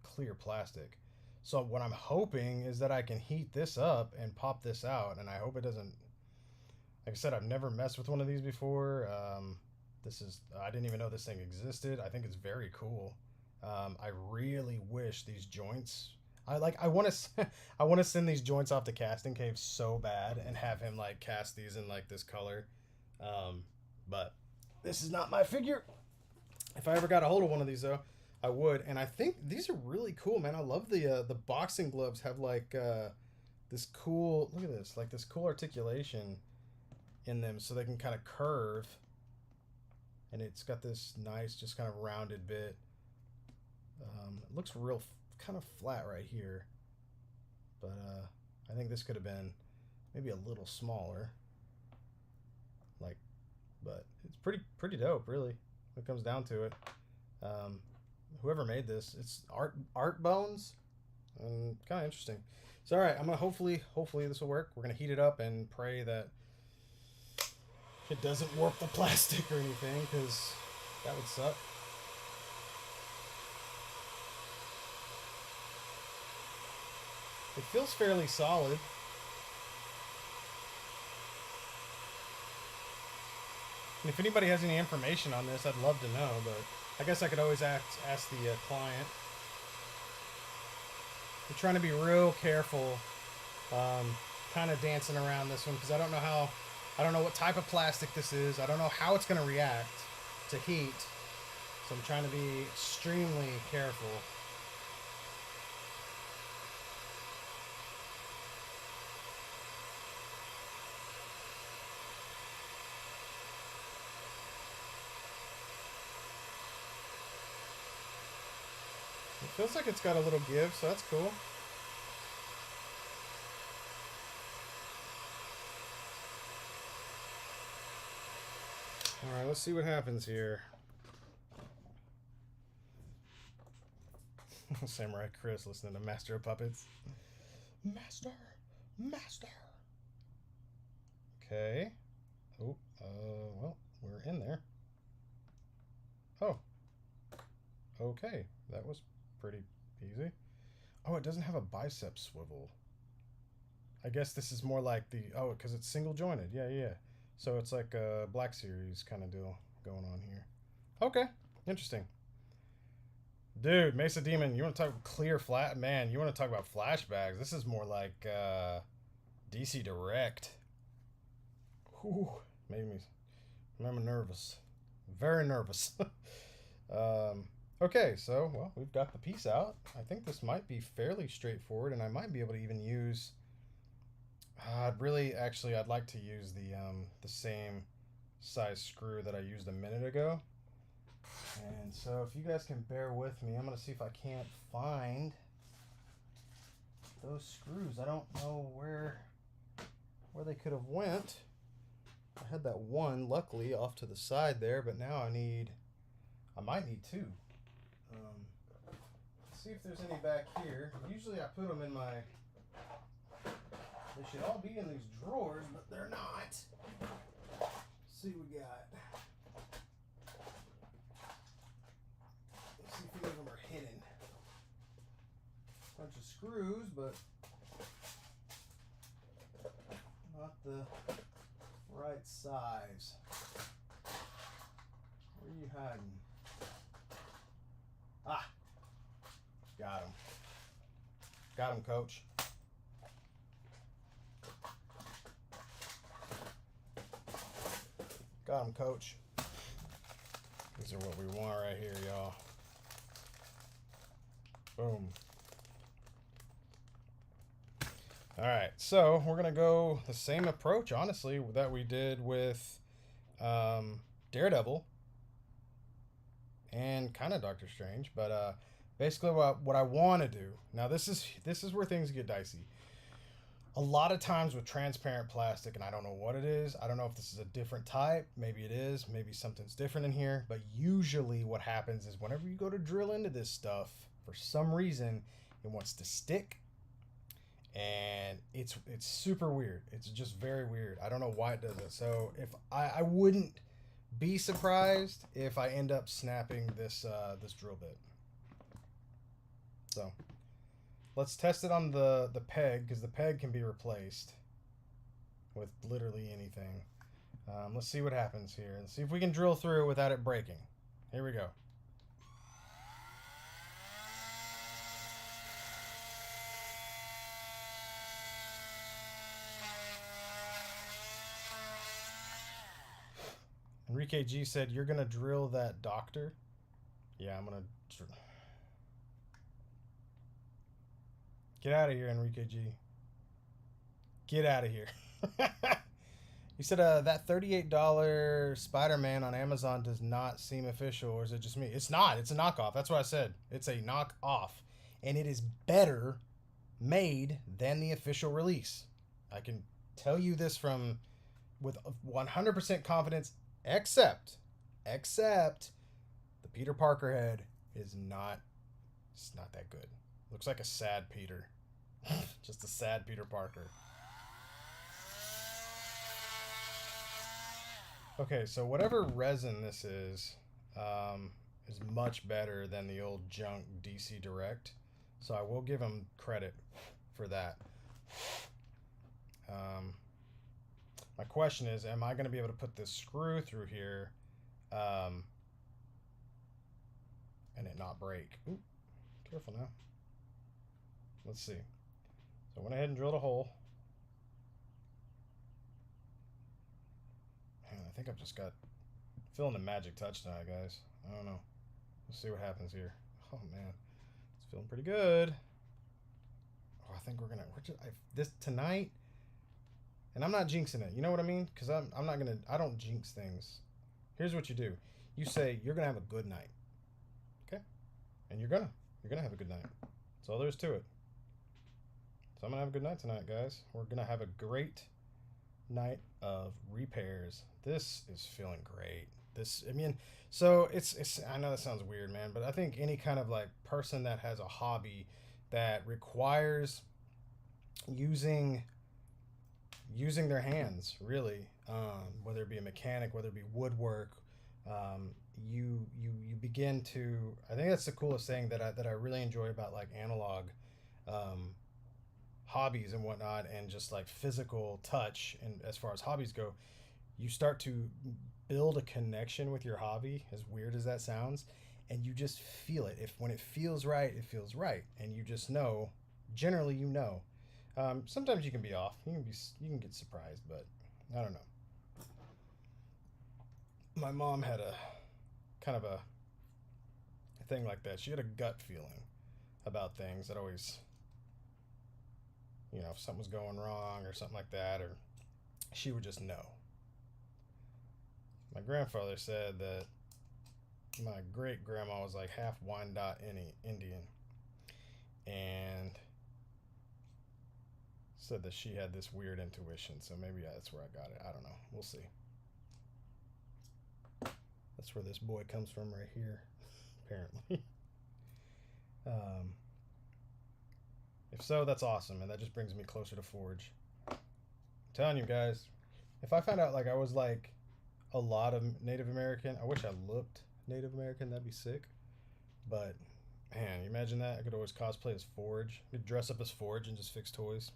clear plastic. So what I'm hoping is that I can heat this up and pop this out, and I hope it doesn't, like I said, I've never messed with one of these before. I didn't even know this thing existed. I think it's very cool. I really wish these joints, I want to send these joints off to Casting Cave so bad and have him like cast these in like this color. But this is not my figure. If I ever got a hold of one of these though, I would. And I think these are really cool, man. I love the boxing gloves have like this cool, look at this, like this cool articulation in them so they can kind of curve. And it's got this nice, just kind of rounded bit. It looks real kind of flat right here. But I think this could have been maybe a little smaller. But it's pretty dope, really, when it comes down to it. Whoever made this, it's Artbones, and kind of interesting. So all right, I'm gonna hopefully this will work. We're gonna heat it up and pray that it doesn't warp the plastic or anything, because that would suck. It feels fairly solid. And if anybody has any information on this, I'd love to know, but I guess I could always ask the client. I'm trying to be real careful, kind of dancing around this one, because I don't know what type of plastic this is. I don't know how it's going to react to heat, so I'm trying to be extremely careful. It feels like it's got a little give, so that's cool. Alright, let's see what happens here. Samurai Chris listening to Master of Puppets. Master! Okay. Oh, well, we're in there. Oh. Okay, that was pretty easy. Oh, it doesn't have a bicep swivel. I guess this is more like because it's single jointed. Yeah. So it's like a Black Series kind of deal going on here. Okay, interesting. Dude, Mesa Demon, you want to talk clear flat? Man, you want to talk about flashbacks? This is more like DC Direct. Whew, made me. I'm nervous. Very nervous. Okay, so, well, we've got the piece out. I think this might be fairly straightforward, and I might be able to even use... I'd like to use the same size screw that I used a minute ago. And so if you guys can bear with me, I'm going to see if I can't find those screws. I don't know where they could have went. I had that one, luckily, off to the side there, but now I might need 2. Let's see if there's any back here. Usually I put them in my... They should all be in these drawers, but they're not. Let's see what we got. Let's see if any of them are hidden. Bunch of screws, but not the right size. Where are you hiding? Ah! Got him. Got him, coach. Got him, coach. These are what we want right here, y'all. Boom. All right, so we're gonna go the same approach, honestly, that we did with Daredevil and kind of Doctor Strange. But basically, what I want to do now, this is where things get dicey. A lot of times with transparent plastic, and I don't know what it is. I don't know if this is a different type. Maybe it is. Maybe something's different in here. But usually, what happens is whenever you go to drill into this stuff, for some reason, it wants to stick. And it's super weird. It's just very weird. I don't know why it does it. So if I wouldn't be surprised if I end up snapping this this drill bit. So let's test it on the peg, because the peg can be replaced with literally anything. Let's see what happens here. Let's see if we can drill through without it breaking. Here we go. Enrique G said, "You're gonna drill that doctor?" Yeah, I'm gonna. Get out of here, Enrique G. Get out of here. He said, "That $38 Spider-Man on Amazon does not seem official, or is it just me?" It's not. It's a knockoff. That's what I said. It's a knockoff, and it is better made than the official release. I can tell you this with 100% confidence. Except the Peter Parker head is not. It's not that good. Looks like a sad Peter. Just a sad Peter Parker. Okay, so whatever resin this is much better than the old junk DC Direct. So I will give him credit for that. My question is, am I going to be able to put this screw through here and it not break? Ooh, careful now. Let's see. So I went ahead and drilled a hole. Man, I think I've just got feeling the magic touch tonight, guys. I don't know. Let's see what happens here. Oh man, it's feeling pretty good. Oh, I think we're this tonight. And I'm not jinxing it. You know what I mean? Because I don't jinx things. Here's what you do. You say you're gonna have a good night. Okay? And you're gonna have a good night. That's all there is to it. So I'm gonna have a good night tonight, guys. We're gonna have a great night of repairs. This is feeling great. So it's I know that sounds weird, man, but I think any kind of like person that has a hobby that requires using their hands, really, whether it be a mechanic, whether it be woodwork, you begin to. I think that's the coolest thing that I really enjoy about like analog hobbies and whatnot, and just like physical touch. And as far as hobbies go, you start to build a connection with your hobby. As weird as that sounds, and you just feel it. When it feels right, it feels right, and you just know. Generally, you know. Sometimes you can be off. You can get surprised, but I don't know. My mom had a kind of a thing like that. She had a gut feeling about things that always, if something was going wrong or something like that, or she would just know. My grandfather said that my great grandma was like half Wyandotte Indian, and said that she had this weird intuition, so maybe that's where I got it. I don't know. We'll see. That's where this boy comes from right here, apparently. If so, that's awesome, and that just brings me closer to Forge. I'm telling you guys, if I found out like I was like a lot of Native American, I wish I looked Native American, that'd be sick. But man, you imagine that? I could always cosplay as Forge. I could dress up as Forge and just fix toys.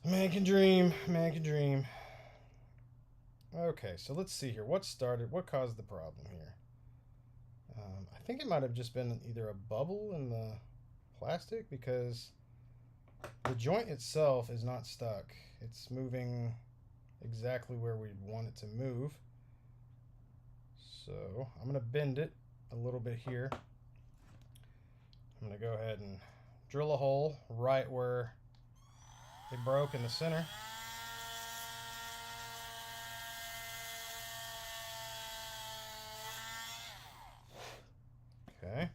Man can dream. Man can dream. Okay, so let's see here. What caused the problem here? I think it might have just been either a bubble in the plastic, because the joint itself is not stuck. It's moving exactly where we want it to move. So I'm going to bend it a little bit here. I'm going to go ahead and drill a hole right where it broke in the center. Okay.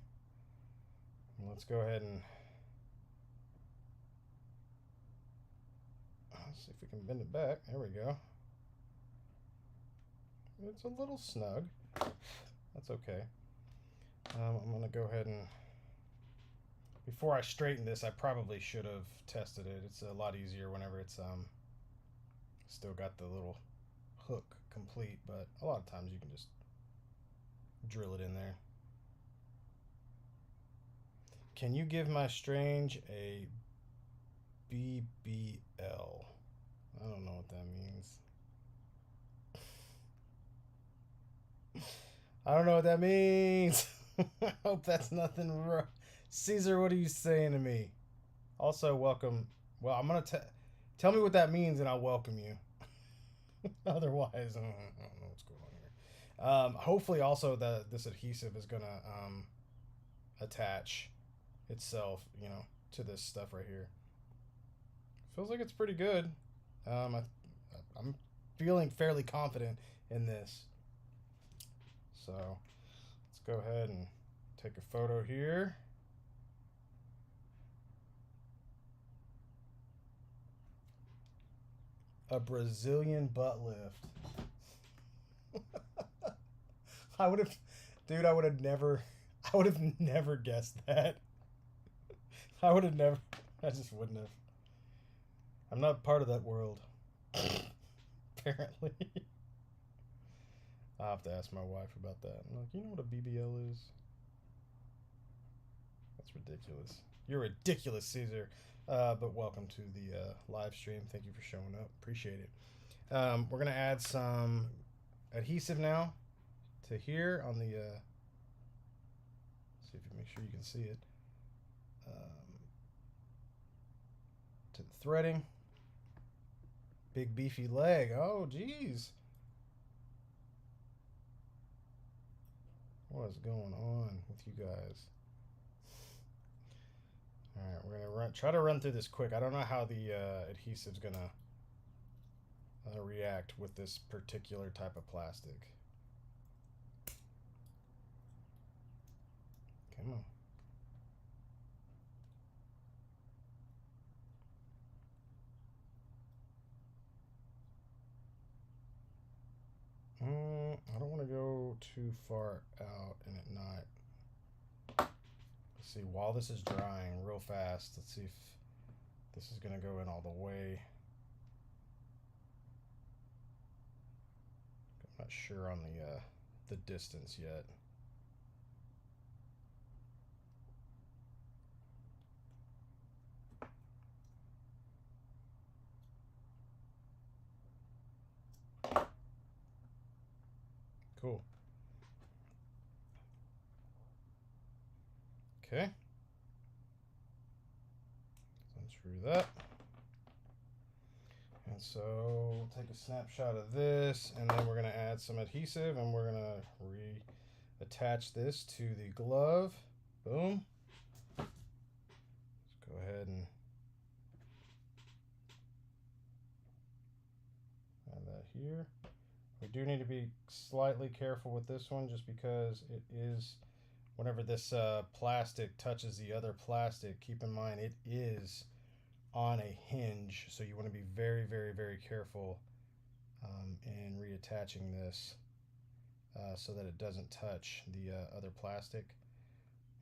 And let's go ahead and let's see if we can bend it back. There we go. It's a little snug. That's okay. I'm going to go ahead and, before I straighten this, I probably should have tested it. It's a lot easier whenever it's still got the little hook complete, but a lot of times you can just drill it in there. Can you give my Strange a BBL? I don't know what that means. I don't know what that means. I hope that's nothing wrong. Caesar, what are you saying to me? Also, welcome. Well, I'm going to tell me what that means and I'll welcome you. Otherwise, I don't know what's going on here. Hopefully, also, this adhesive is going to attach itself, you know, to this stuff right here. Feels like it's pretty good. I'm feeling fairly confident in this. So let's go ahead and take a photo here. A Brazilian butt lift. I would have never guessed that. I just wouldn't have. I'm not part of that world. Apparently. I'll have to ask my wife about that. I'm like, you know what a BBL is? That's ridiculous. You're ridiculous, Caesar. But welcome to the live stream. Thank you for showing up. Appreciate it. We're going to add some adhesive now to here on the... see if you make sure you can see it. To the threading. Big beefy leg. Oh, geez. What is going on with you guys? All right, we're gonna try to run through this quick. I don't know how the adhesive's gonna react with this particular type of plastic. Come on. I don't want to go too far out and it not. Let's see, while this is drying real fast, let's see if this is going to go in all the way. I'm not sure on the distance yet. Cool. Okay. Unscrew that. And so we'll take a snapshot of this, and then we're going to add some adhesive, and we're going to reattach this to the glove. Boom. Let's go ahead and add that here. We do need to be slightly careful with this one just because it is, whenever this plastic touches the other plastic, keep in mind it is on a hinge, so you want to be very, very, very careful in reattaching this so that it doesn't touch the other plastic.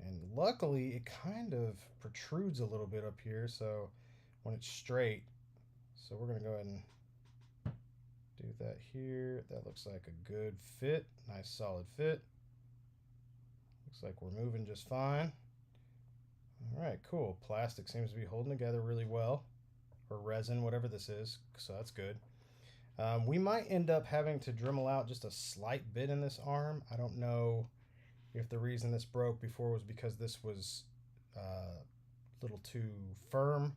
And luckily, it kind of protrudes a little bit up here, so when it's straight, so we're going to go ahead and do that here. That looks like a good fit, nice solid fit. Looks like we're moving just fine. All right, cool. Plastic seems to be holding together really well, or resin, whatever this is, so that's good. We might end up having to Dremel out just a slight bit in this arm. I don't know if the reason this broke before was because this was a little too firm,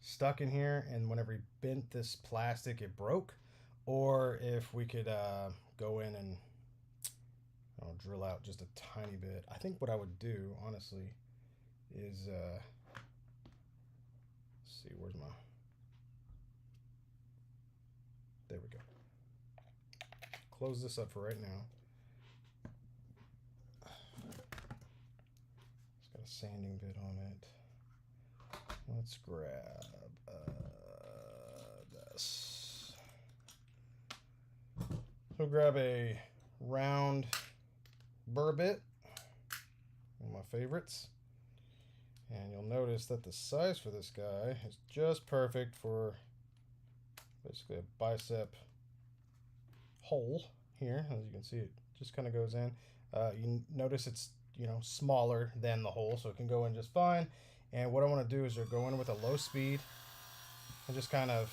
stuck in here, and whenever he bent this plastic, it broke, or if we could go in and drill out just a tiny bit. I think what I would do, honestly, is, let's see, where's my, there we go. Close this up for right now. It's got a sanding bit on it. Let's grab this. So grab a round burr bit, one of my favorites. And you'll notice that the size for this guy is just perfect for basically a bicep hole here. As you can see, it just kind of goes in. You notice it's, you know, smaller than the hole, so it can go in just fine. And what I want to do is go in with a low speed and just kind of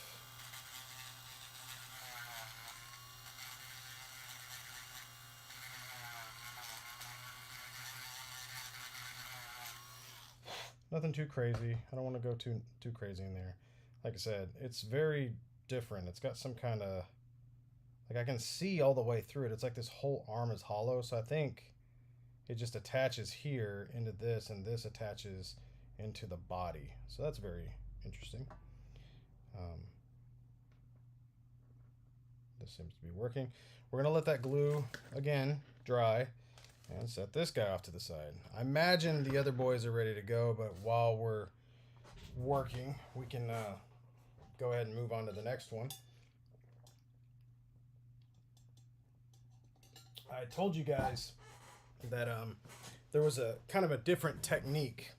nothing too crazy. I don't want to go too crazy in there. Like I said, it's very different. It's got some kind of, like, I can see all the way through it. It's like this whole arm is hollow, so I think it just attaches here into this, and this attaches into the body. So that's very interesting. This seems to be working. We're gonna let that glue again dry and set this guy off to the side. I imagine the other boys are ready to go, but while we're working, we can go ahead and move on to the next one. I told you guys that there was a kind of a different technique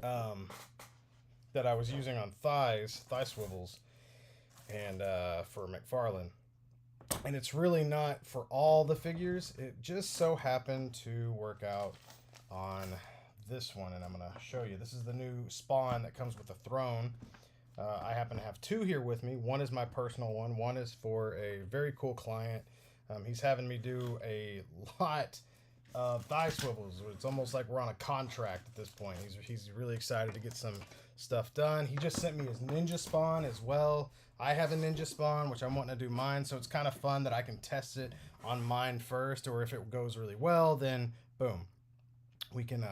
that I was using on thigh swivels, and for McFarlane. And it's really not for all the figures. It just so happened to work out on this one, and I'm going to show you. This is the new Spawn that comes with the throne. I happen to have two here with me. One is my personal one. One is for a very cool client. He's having me do a lot of thigh swivels. It's almost like we're on a contract at this point. He's really excited to get some stuff done. He just sent me his Ninja Spawn as well. I have a Ninja Spawn, which I'm wanting to do mine, so it's kind of fun that I can test it on mine first, or if it goes really well, then boom, we can,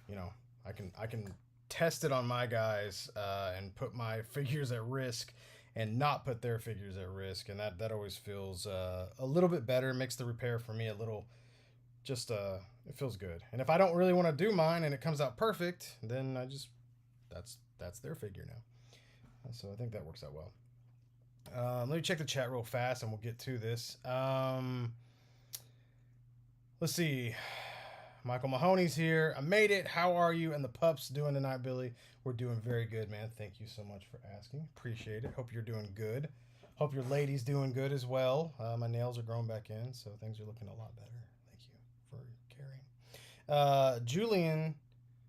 you know, I can test it on my guys and put my figures at risk and not put their figures at risk, and that always feels a little bit better. Makes the repair for me a little, just it feels good. And if I don't really want to do mine and it comes out perfect, then I just that's their figure now. So I think that works out well. Let me check the chat real fast and we'll get to this. Let's see. Michael Mahoney's here. I made it. How are you and the pups doing tonight, Billy? We're doing very good, man. Thank you so much for asking. Appreciate it. Hope you're doing good. Hope your lady's doing good as well. My nails are growing back in, so things are looking a lot better. Thank you for caring. Julian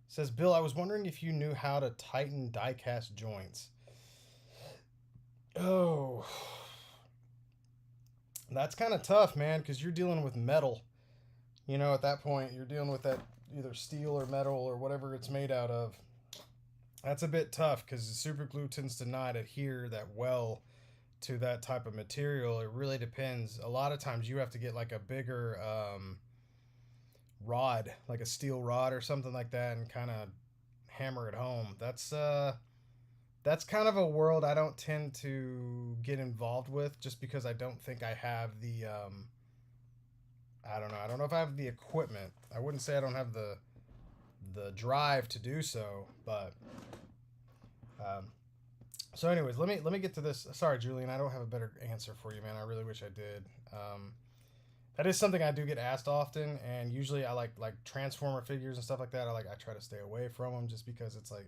says, Bill, I was wondering if you knew how to tighten die-cast joints. Oh, that's kind of tough, man, because you're dealing with metal. You know, at that point, you're dealing with that either steel or metal or whatever it's made out of. That's a bit tough because the super glue tends to not adhere that well to that type of material. It really depends. A lot of times you have to get like a bigger rod, like a steel rod or something like that, and kind of hammer it home. That's kind of a world I don't tend to get involved with, just because I don't think I have the I don't know if I have the equipment. I wouldn't say I don't have the drive to do so, but so anyways, let me get to this. Sorry, Julian, I don't have a better answer for you, man. I really wish I did. That is something I do get asked often, and usually I like Transformer figures and stuff like that. I try to stay away from them just because it's like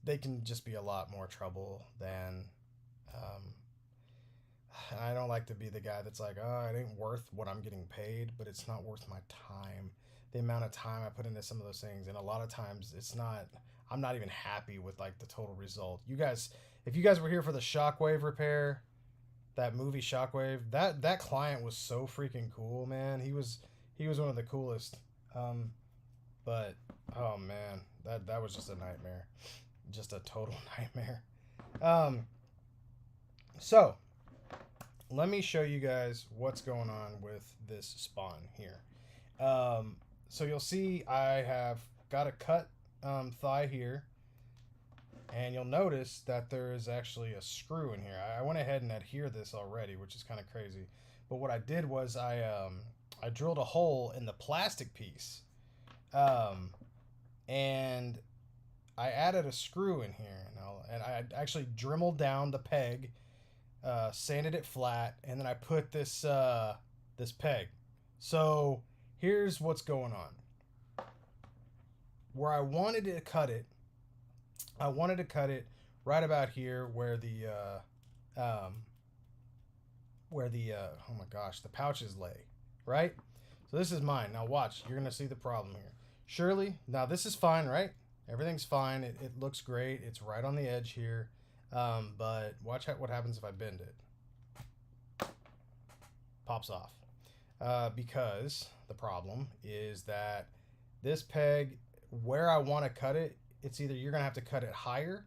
they can just be a lot more trouble than I don't like to be the guy that's like, oh, it ain't worth what I'm getting paid, but it's not worth my time, the amount of time I put into some of those things. And a lot of times I'm not even happy with like the total result. You guys, if you guys were here for the Shockwave repair, that movie Shockwave, that client was so freaking cool, man. He was one of the coolest. But oh man, that was just a nightmare. Just a total nightmare. So let me show you guys what's going on with this Spawn here. So you'll see I have got a cut thigh here, and you'll notice that there is actually a screw in here. I went ahead and adhered this already, which is kind of crazy. But what I did was I drilled a hole in the plastic piece, and I added a screw in here, and I actually dremeled down the peg, sanded it flat, and then I put this this peg. So here's what's going on. Where I wanted to cut it, I wanted to cut it right about here where the oh my gosh, the pouches lay, right? So this is mine. Now watch, you're gonna see the problem here. Surely, now this is fine, right? Everything's fine. It looks great. It's right on the edge here. But watch what happens if I bend it. Pops off. Because the problem is that this peg, where I want to cut it, it's either you're going to have to cut it higher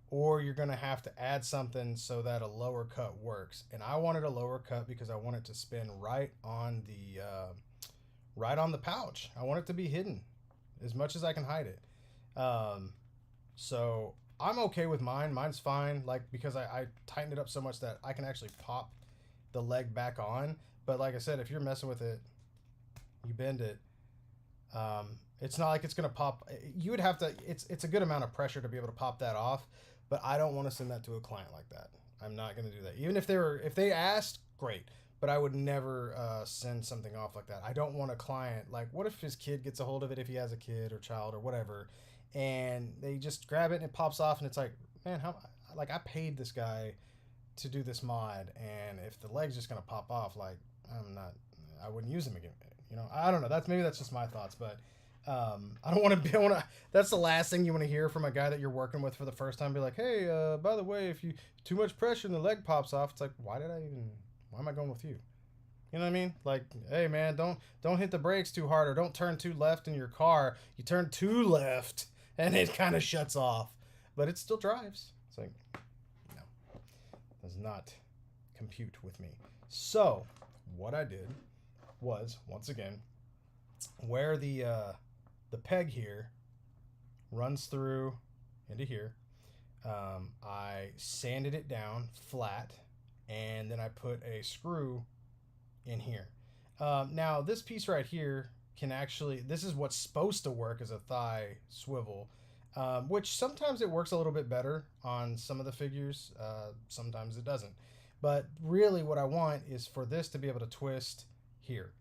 or you're going to have to add something so that a lower cut works. And I wanted a lower cut because I want it to spin right on the pouch. I want it to be hidden as much as I can hide it. So I'm okay with mine. Mine's fine, like, because I tightened it up so much that I can actually pop the leg back on. But like I said, if you're messing with it, you bend it, it's not like it's gonna pop. You would have to, it's a good amount of pressure to be able to pop that off, but I don't want to send that to a client like that. I'm not gonna do that. Even if they asked, great, but I would never send something off like that. I don't want a client, like, what if his kid gets a hold of it, if he has a kid or child or whatever, and they just grab it and it pops off, and it's like, man, like, I paid this guy to do this mod, and if the leg's just gonna pop off, like, I wouldn't use him again. You know, I don't know. Maybe that's just my thoughts, but I don't want to that's the last thing you want to hear from a guy that you're working with for the first time. Be like, hey, by the way, if you too much pressure and the leg pops off, it's like, why am I going with you? You know what I mean? Like, hey man, don't hit the brakes too hard, or don't turn too left in your car. You turn too left and it kind of shuts off, but it still drives. It's like, no, does not compute with me. So what I did was, once again, where the peg here runs through into here, I sanded it down flat, and then I put a screw in here. Now this piece right here can actually, this is what's supposed to work as a thigh swivel, which sometimes it works a little bit better on some of the figures, sometimes it doesn't. But really what I want is for this to be able to twist here.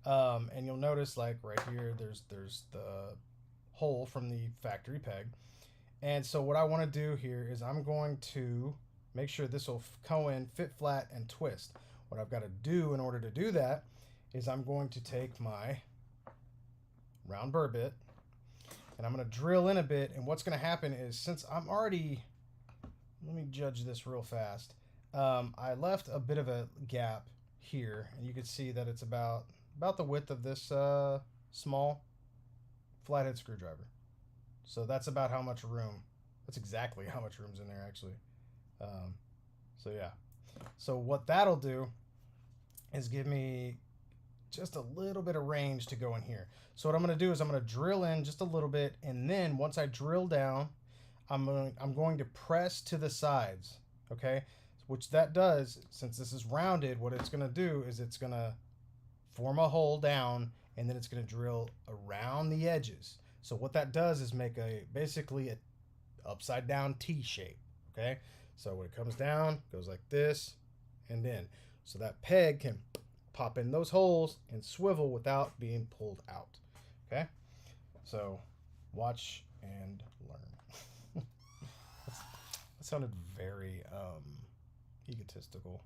And you'll notice, like, right here, there's the hole from the factory peg. And so what I want to do here is I'm going to make sure this will go in, fit flat, and twist. What I've got to do in order to do that is I'm going to take my round burr bit, and I'm going to drill in a bit. And what's going to happen is, since I'm already, let me judge this real fast. I left a bit of a gap here, and you can see that it's about the width of this small flathead screwdriver. So that's about how much room, that's exactly how much room's in there, actually. So yeah, so what that'll do is give me just a little bit of range to go in here. So what I'm going to do is I'm going to drill in just a little bit, and then once I drill down, I'm going to press to the sides, okay? Which that does, since this is rounded, what it's going to do is it's going to form a hole down, and then it's going to drill around the edges. So what that does is make basically a upside down T shape, okay? So when it comes down, goes like this, and then, so that peg can pop in those holes and swivel without being pulled out, okay? So watch and learn. That sounded very egotistical.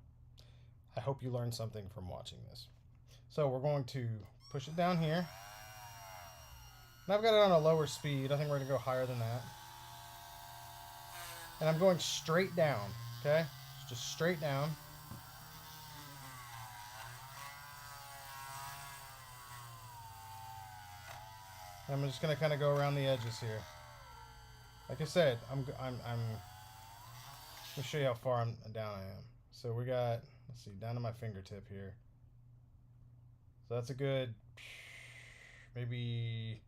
I hope you learned something from watching this. So we're going to push it down here. And I've got it on a lower speed. I think we're going to go higher than that. And I'm going straight down, okay? Just straight down. And I'm just going to kind of go around the edges here. Like I said, I'm going to show you how far down I am. So we got, let's see, down to my fingertip here. So that's a good, maybe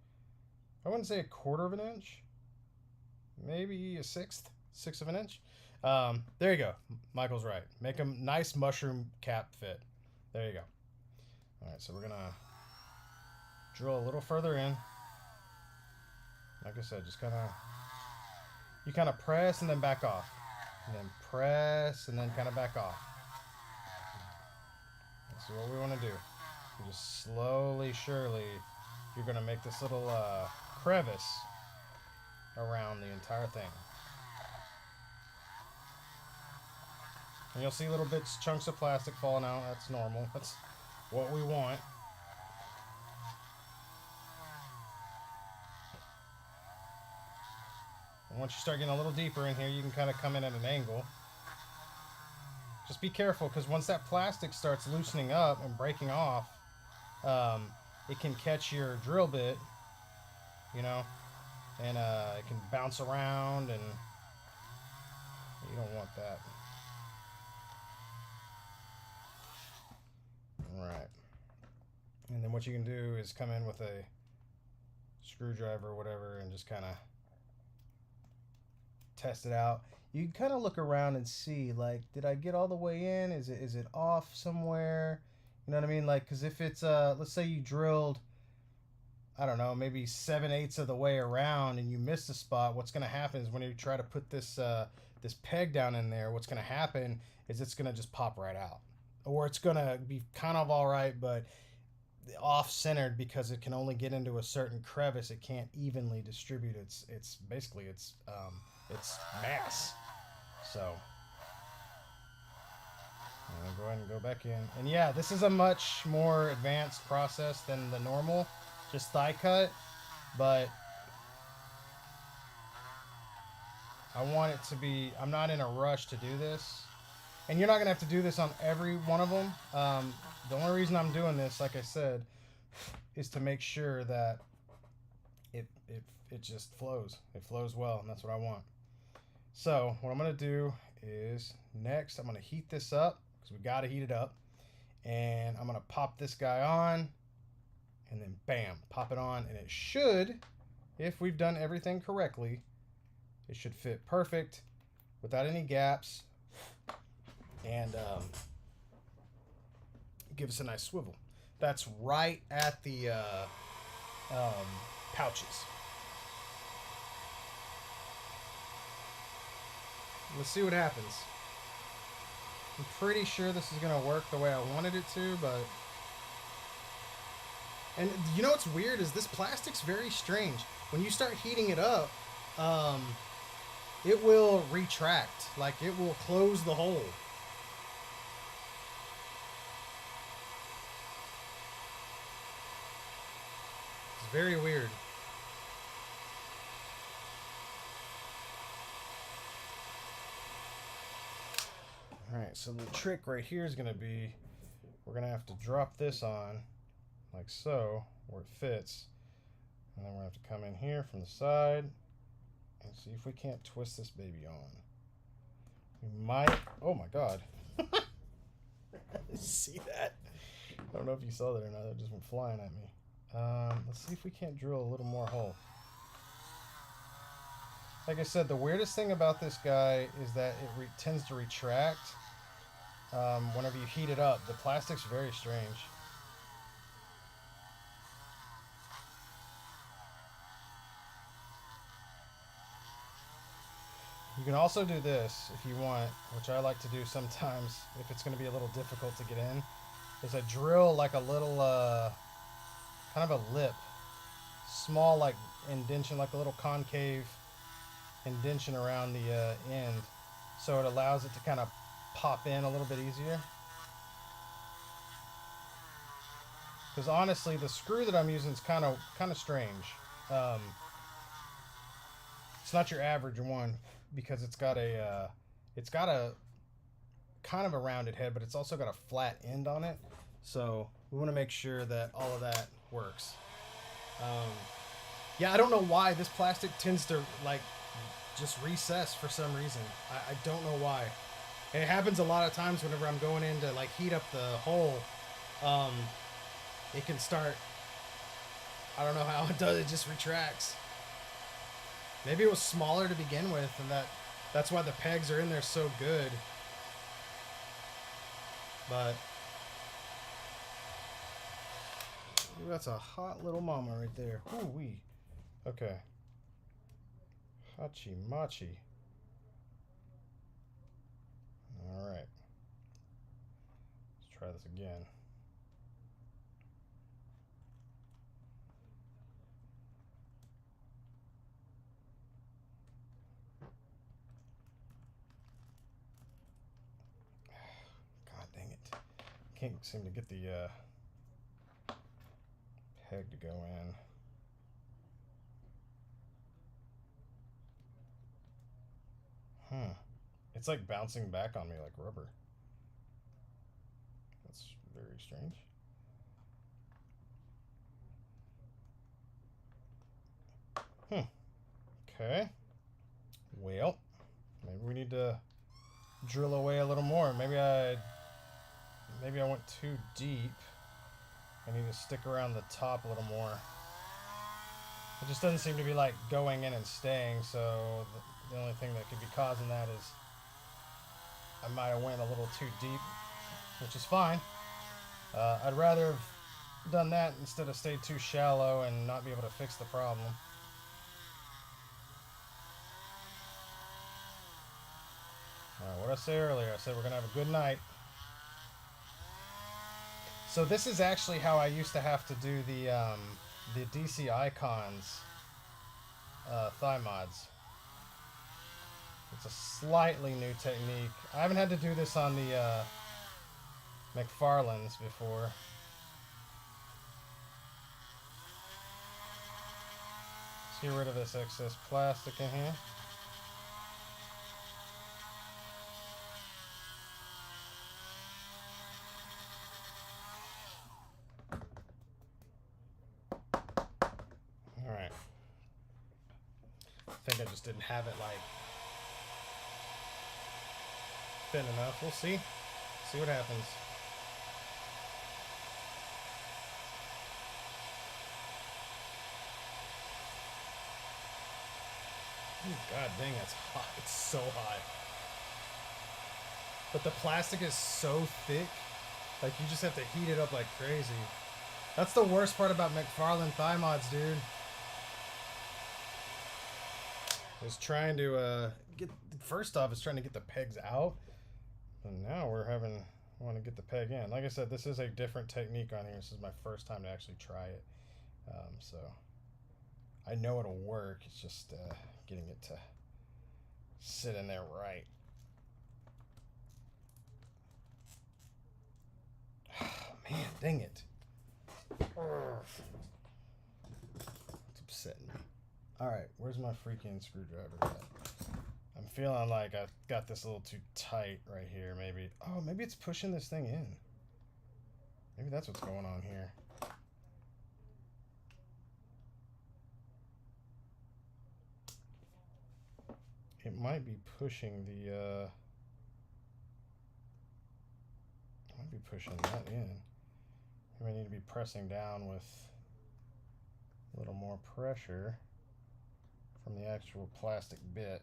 I wouldn't say 1/4 of an inch, maybe a sixth of an inch. There you go. Michael's right. Make a nice mushroom cap fit. There you go. All right, so we're gonna drill a little further in. Like I said, just you kind of press and then back off, and then press and then kind of back off. That's what we want to do. You just slowly, surely, you're gonna make this little crevice around the entire thing. And you'll see little bits, chunks of plastic falling out. That's normal. That's what we want. And once you start getting a little deeper in here, you can kind of come in at an angle. Just be careful, because once that plastic starts loosening up and breaking off, it can catch your drill bit, you know, and it can bounce around, and you don't want that. Alright. And then what you can do is come in with a screwdriver or whatever and just kind of test it out. You can kind of look around and see, like, did I get all the way in? Is it off somewhere? You know what I mean? Like, because if it's, let's say you drilled, I don't know, maybe 7/8 of the way around and you missed a spot, what's going to happen is when you try to put this this peg down in there, what's going to happen is it's going to just pop right out. Or it's going to be kind of all right, but off-centered because it can only get into a certain crevice. It can't evenly distribute its basically its mass. So I'm gonna go ahead and go back in. And yeah, this is a much more advanced process than the normal just thigh cut, but I want it to be, I'm not in a rush to do this. And you're not going to have to do this on every one of them. The only reason I'm doing this, like I said, is to make sure that it just flows. It flows well, and that's what I want. So what I'm going to do is next I'm going to heat this up, because we got to heat it up. And I'm going to pop this guy on, and then bam, pop it on. And it should, if we've done everything correctly, it should fit perfect without any gaps. And give us a nice swivel. That's right at the pouches. Let's see what happens. I'm pretty sure this is going to work the way I wanted it to, but... And you know what's weird is this plastic's very strange. When you start heating it up, it will retract. Like, it will close the hole. Very weird. Alright, so the trick right here is going to be, we're going to have to drop this on, like so, where it fits. And then we're going to have to come in here from the side and see if we can't twist this baby on. We might, oh my god. See that? I don't know if you saw that or not, that just went flying at me. Let's see if we can't drill a little more hole. Like I said, the weirdest thing about this guy is that it tends to retract whenever you heat it up. The plastic's very strange. You can also do this if you want, which I like to do sometimes if it's going to be a little difficult to get in, is I drill like a little... kind of a lip, small like indention, like a little concave indention around the end, so it allows it to kind of pop in a little bit easier. Because honestly, the screw that I'm using is kind of strange. It's not your average one because it's got a kind of a rounded head, but it's also got a flat end on it. So we want to make sure that all of that works. Yeah, I don't know why this plastic tends to like just recess for some reason. I don't know why. And it happens a lot of times whenever I'm going in to like heat up the hole. It can start I don't know how it does. It just retracts. Maybe it was smaller to begin with, and that's why the pegs are in there so good. But ooh, that's a hot little mama right there. Ooh wee. Okay. Hachi machi. All right. Let's try this again. God dang it. Can't seem to get the peg to go in. It's like bouncing back on me like rubber. That's very strange. Okay. Well, maybe we need to drill away a little more. Maybe I went too deep. I need to stick around the top a little more. It just doesn't seem to be like going in and staying, so the only thing that could be causing that is I might have went a little too deep, which is fine. I'd rather have done that instead of stayed too shallow and not be able to fix the problem. Alright, what did I say earlier? I said we're going to have a good night. So this is actually how I used to have to do the DC Icons thigh mods. It's a slightly new technique. I haven't had to do this on the McFarlanes before. Let's get rid of this excess plastic in here. Alright. I think I just didn't have it like thin enough. We'll see. See what happens. Ooh, God dang, it's hot. It's so hot. But the plastic is so thick, like you just have to heat it up like crazy. That's the worst part about McFarlane thigh mods, dude. Is trying to first off, it's trying to get the pegs out, and now want to get the peg in. Like I said, this is a different technique on here. This is my first time to actually try it, so I know it'll work. It's just getting it to sit in there right. Man, dang it. It's upsetting me. Alright, where's my freaking screwdriver at? I'm feeling like I got this a little too tight right here, maybe. Oh, maybe it's pushing this thing in. Maybe that's what's going on here. It might be pushing the, might be pushing that in. Maybe I need to be pressing down with a little more pressure from the actual plastic bit.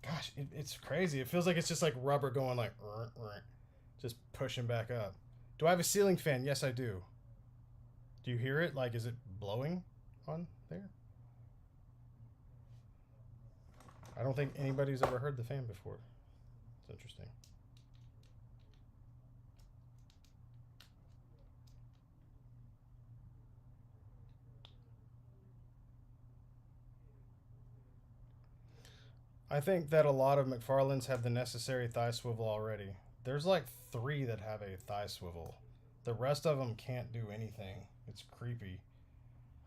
Gosh, it's crazy. It feels like it's just like rubber going like, just pushing back up. Do I have a ceiling fan? Yes, I do. Do you hear it? Like, is it blowing on there? I don't think anybody's ever heard the fan before. It's interesting. I think that a lot of McFarlanes have the necessary thigh swivel already. There's like 3 that have a thigh swivel. The rest of them can't do anything. It's creepy.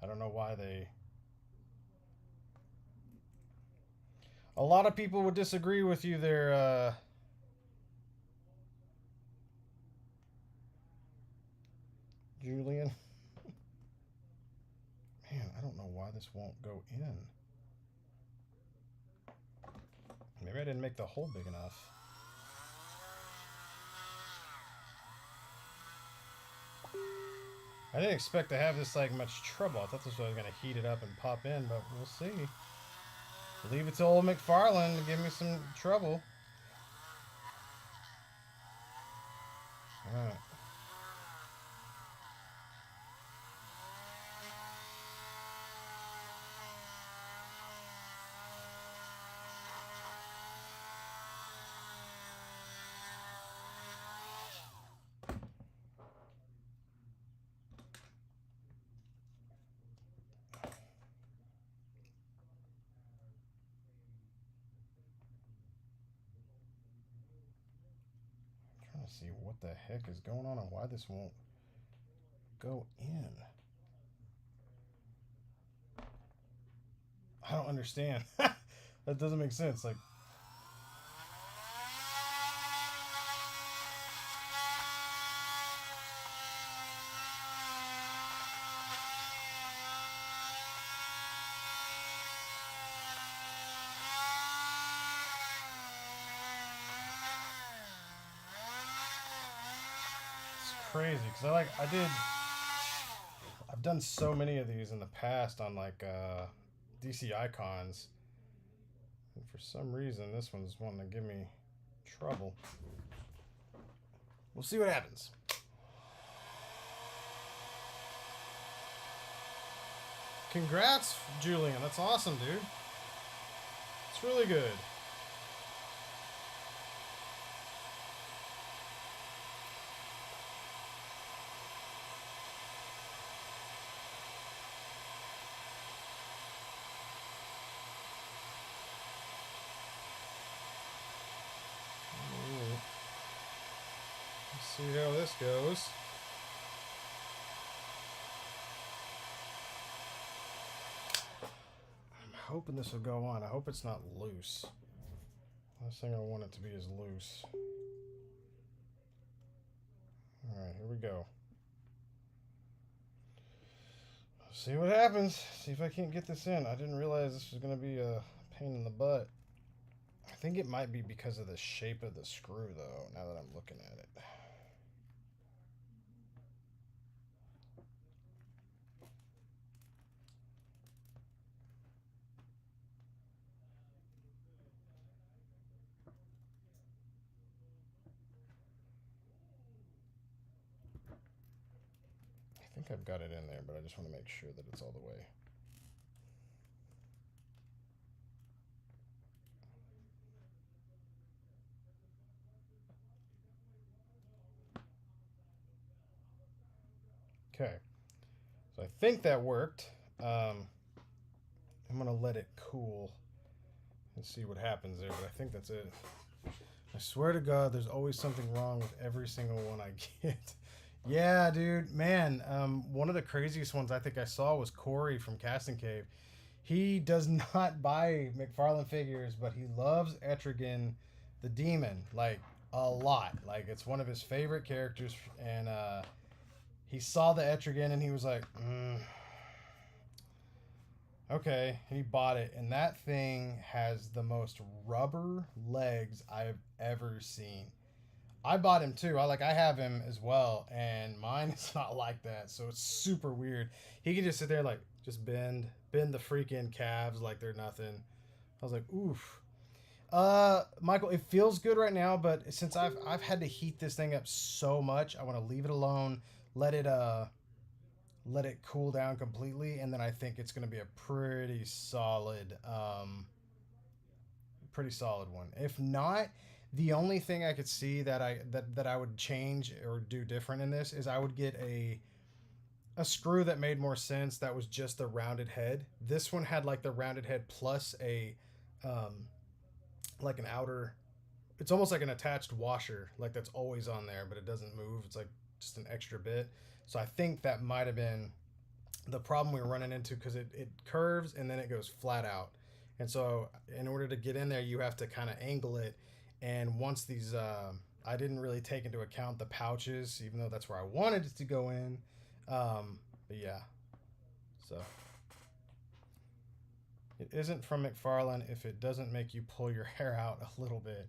I don't know why they... A lot of people would disagree with you there, Julian. Man, I don't know why this won't go in. Maybe I didn't make the hole big enough. I didn't expect to have this like much trouble. I thought this was going to heat it up and pop in, but we'll see. Leave it to old McFarlane to give me some trouble. Alright. Trying to see what the heck is going on and why this won't go in. I don't understand. That doesn't make sense. Like, crazy because I've done so many of these in the past on like DC icons, and for some reason this one's wanting to give me trouble. We'll see what happens. Congrats, Julian. That's awesome, dude. It's really good. See how this goes. I'm hoping this will go on. I hope it's not loose. Last thing I want it to be is loose. Alright, here we go. See what happens. See if I can't get this in. I didn't realize this was going to be a pain in the butt. I think it might be because of the shape of the screw, though, now that I'm looking at it. I think I've got it in there, but I just want to make sure that it's all the way. Okay, so I think that worked. I'm going to let it cool and see what happens there, but I think that's it. I swear to God, there's always something wrong with every single one I get. Yeah, dude, man. One of the craziest ones I think I saw was Corey from Casting Cave. He does not buy McFarlane figures, but he loves Etrigan the Demon, like, a lot. Like, it's one of his favorite characters, and he saw the Etrigan, and he was like, okay, and he bought it, and that thing has the most rubber legs I've ever seen. I bought him too. I have him as well, and mine is not like that, so it's super weird. He can just sit there like just bend the freaking calves like they're nothing. I was like, oof. Michael, it feels good right now, but since I've had to heat this thing up so much, I want to leave it alone, let it cool down completely, and then I think it's going to be a pretty solid one. If not, the only thing I could see that I would change or do different in this is I would get a screw that made more sense that was just the rounded head. This one had like the rounded head plus a like an outer, it's almost like an attached washer, like that's always on there, but it doesn't move. It's like just an extra bit. So I think that might have been the problem we were running into, because it curves and then it goes flat out. And so in order to get in there, you have to kind of angle it. And once these, I didn't really take into account the pouches, even though that's where I wanted it to go in. But yeah, so it isn't from McFarlane if it doesn't make you pull your hair out a little bit.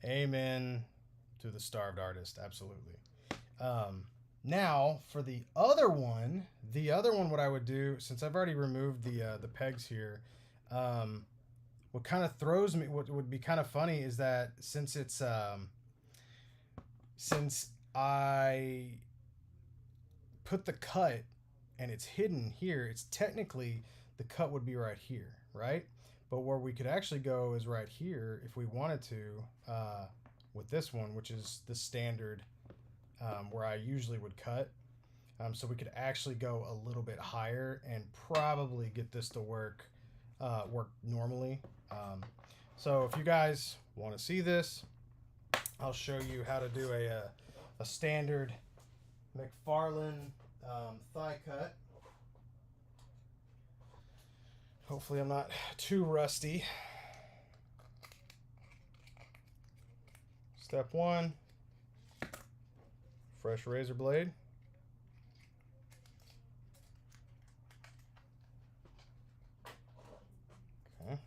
Amen to the starved artist. Absolutely. Now for the other one, what I would do, since I've already removed the pegs here, what kind of throws me, what would be kind of funny is that since it's since I put the cut and it's hidden here, it's technically the cut would be right here, right? But where we could actually go is right here if we wanted to, with this one, which is the standard where I usually would cut. So we could actually go a little bit higher and probably get this to work normally. So if you guys want to see this, I'll show you how to do a standard McFarlane thigh cut. Hopefully I'm not too rusty. Step one, fresh razor blade. Okay.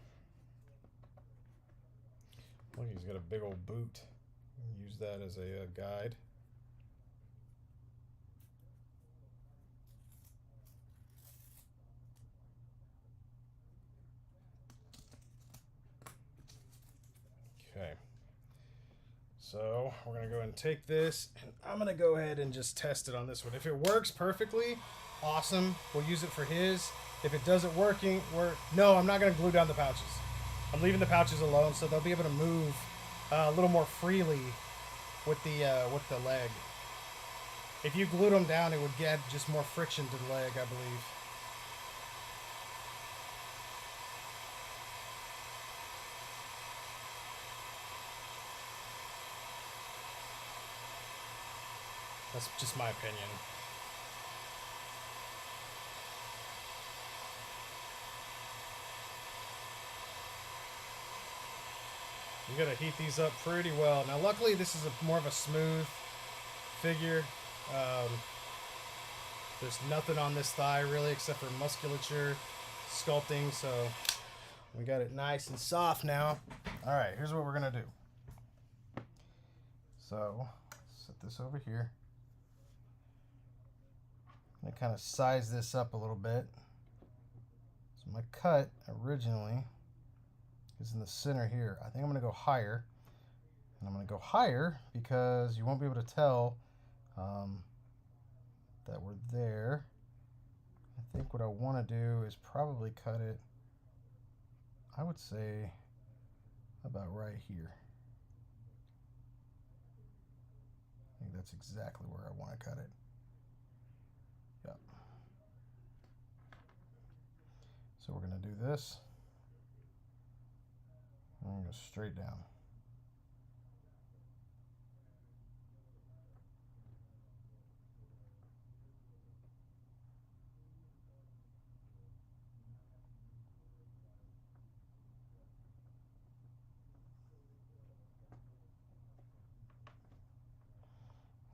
Look, he's got a big old boot. Use that as a guide. Okay, so we're gonna go ahead and take this, and I'm gonna go ahead and just test it on this one. If it works perfectly, awesome. We'll use it for his. If it doesn't no, I'm not gonna glue down the pouches. I'm leaving the pouches alone, so they'll be able to move a little more freely with the leg. If you glued them down, it would get just more friction to the leg, I believe. That's just my opinion. You gotta heat these up pretty well. Now, luckily, this is more of a smooth figure. There's nothing on this thigh really except for musculature sculpting, so we got it nice and soft now. All right, here's what we're gonna do. So, set this over here. I'm gonna kind of size this up a little bit. So my cut originally is in the center here. I think I'm gonna go higher. And I'm gonna go higher because you won't be able to tell that we're there. I think what I wanna do is probably cut it, I would say, about right here. I think that's exactly where I wanna cut it. Yep. So we're gonna do this. I'm going to go straight down.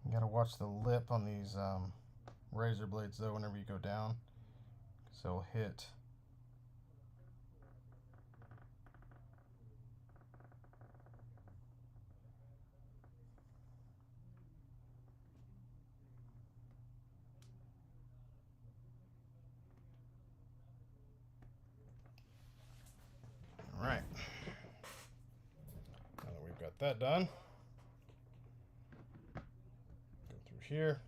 You got to watch the lip on these razor blades though whenever you go down, because they'll hit. All right, now that we've got that done, go through here.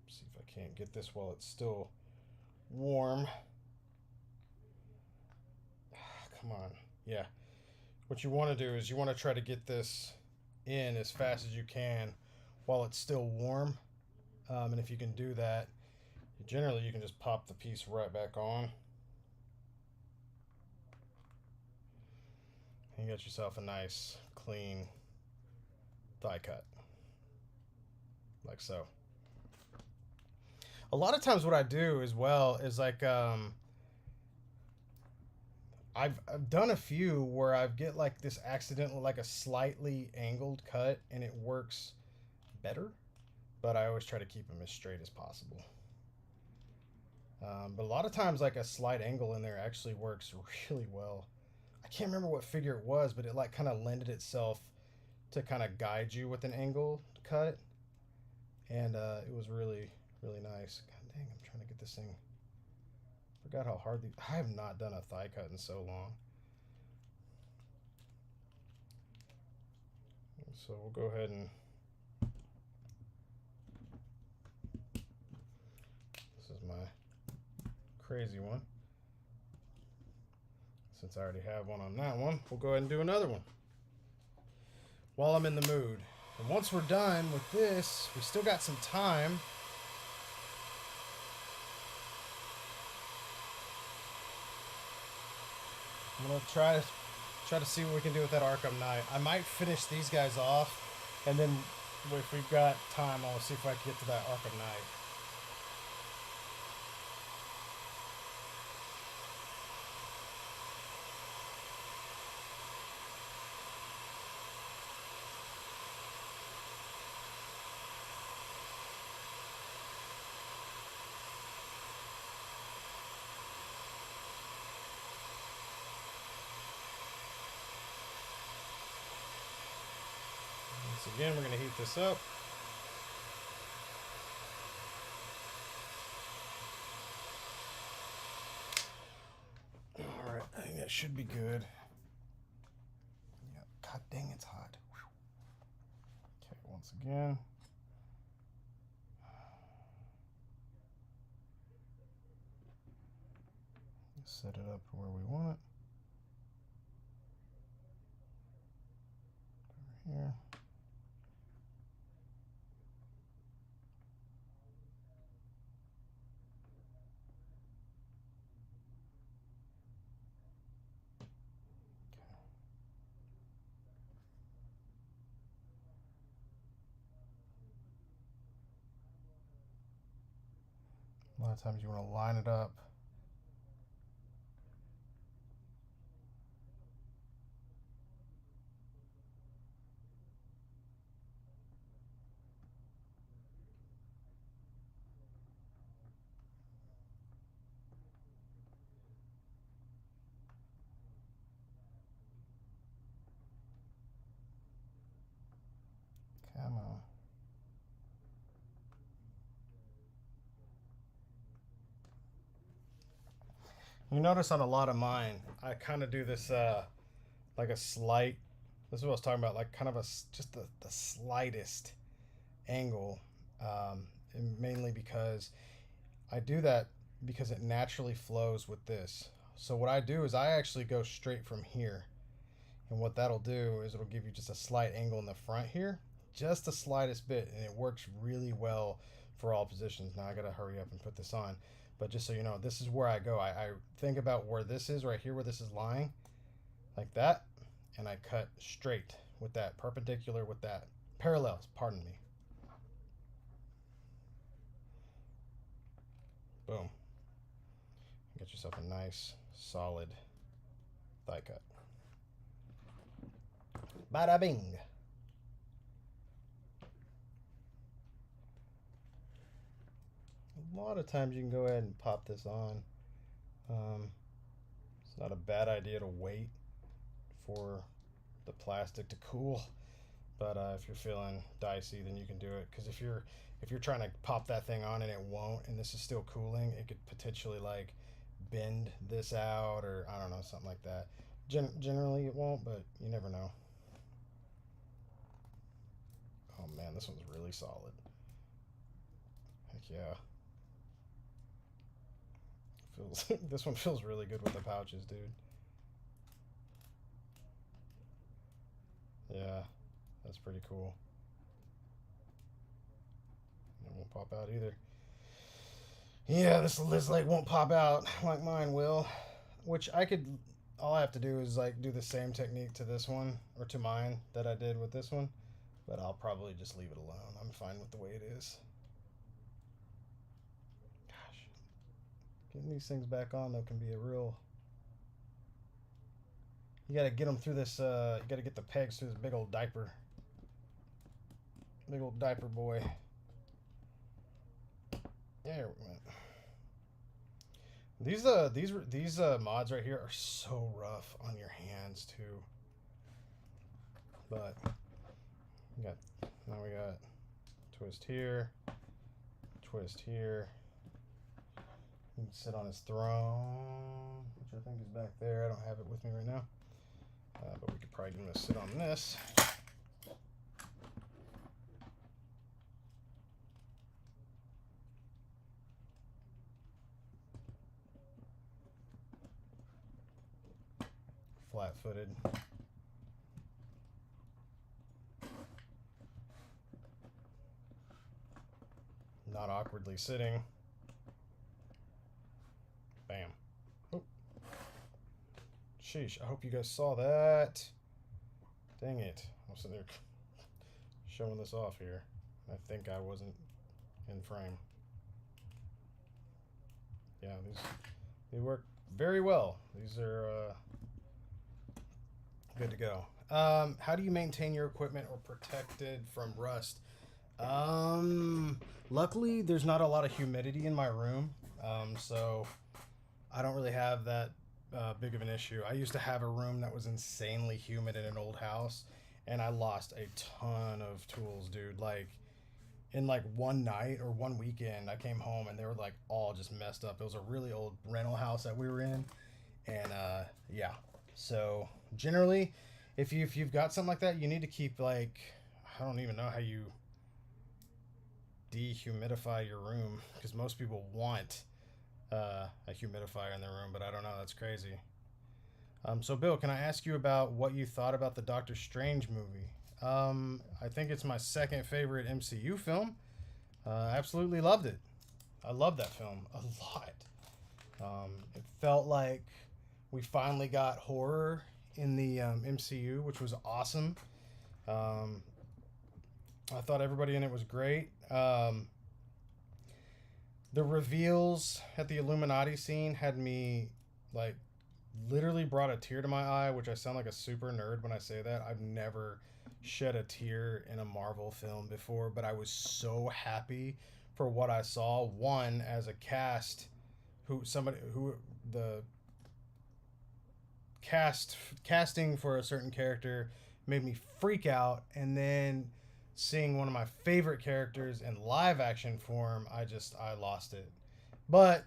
See if I can't get this while it's still warm. Come on. Yeah. What you want to do is you want to try to get this in as fast as you can while it's still warm. And if you can do that, generally you can just pop the piece right back on. And you got yourself a nice, clean thigh cut. Like so. A lot of times what I do as well is like, I've done a few where I get like this accidental, like a slightly angled cut, and it works better, but I always try to keep them as straight as possible. But a lot of times like a slight angle in there actually works really well. I I can't remember what figure it was, but it like kind of lended itself to kind of guide you with an angle cut, and it was really really nice. God dang, I'm trying to get this thing. Forgot how hard these. I have not done a thigh cut in so long. So we'll go ahead and. This is my crazy one. Since I already have one on that one, we'll go ahead and do another one while I'm in the mood. And once we're done with this, we still got some time. I'm gonna try to see what we can do with that Arkham knight. I might finish these guys off, and then if we've got time, I'll see if I can get to that Arkham knight. Once again, we're going to heat this up. Alright, I think that should be good. Yeah, God dang, it's hot. Okay, once again. Set it up where we want it. Over here. A lot of times you want to line it up. Come on. You notice on a lot of mine, I kind of do this like a slight, this is what I was talking about, like kind of just the slightest angle, and mainly because I do that because it naturally flows with this. So what I do is I actually go straight from here, and what that'll do is it'll give you just a slight angle in the front here, just the slightest bit, and it works really well for all positions. Now I gotta hurry up and put this on. But just so you know, this is where I go. I think about where this is, right here, where this is lying, like that, and I cut straight with that, perpendicular with that, parallels, pardon me. Boom. Get yourself a nice, solid thigh cut. Bada bing. A lot of times you can go ahead and pop this on. It's not a bad idea to wait for the plastic to cool, but if you're feeling dicey, then you can do it. Because if you're trying to pop that thing on and it won't, and this is still cooling, it could potentially like bend this out, or I don't know, something like that. Generally it won't, but you never know. Oh man, this one's really solid. Heck yeah. This one feels really good with the pouches, dude. Yeah, that's pretty cool. It won't pop out either. Yeah, this leg won't pop out like mine will, which all I have to do is like do the same technique to this one, or to mine, that I did with this one, but I'll probably just leave it alone. I'm fine with the way it is. Getting these things back on, though, can be a real... You gotta get them through this, you gotta get the pegs through this big old diaper. Big old diaper boy. There we went. These mods right here are so rough on your hands too. But now we got twist here, twist here. He can sit on his throne, which I think is back there. I don't have it with me right now, but we could probably get him to sit on this. Flat-footed. Not awkwardly sitting. Bam. Oh. Sheesh, I hope you guys saw that. Dang it. I'm sitting there showing this off here. I think I wasn't in frame. Yeah, they work very well. These are good to go. How do you maintain your equipment or protect it from rust? Luckily, there's not a lot of humidity in my room, so I don't really have that big of an issue. I used to have a room that was insanely humid in an old house, and I lost a ton of tools, dude. Like, in like one night or one weekend, I came home and they were like all just messed up. It was a really old rental house that we were in, and yeah. So generally, if you've got something like that, you need to keep, like, I don't even know how you dehumidify your room, because most people want a humidifier in their room, but I don't know. That's crazy. So Bill, can I ask you about what you thought about the Doctor Strange movie? I think it's my second favorite MCU film. Absolutely loved it. I love that film a lot. It felt like we finally got horror in the MCU, which was awesome. I thought everybody in it was great. The reveals at the Illuminati scene had me, like, literally brought a tear to my eye, which I sound like a super nerd when I say that. I've never shed a tear in a Marvel film before, but I was so happy for what I saw. One, as a cast, the casting for a certain character made me freak out, and then seeing one of my favorite characters in live action form, I lost it. But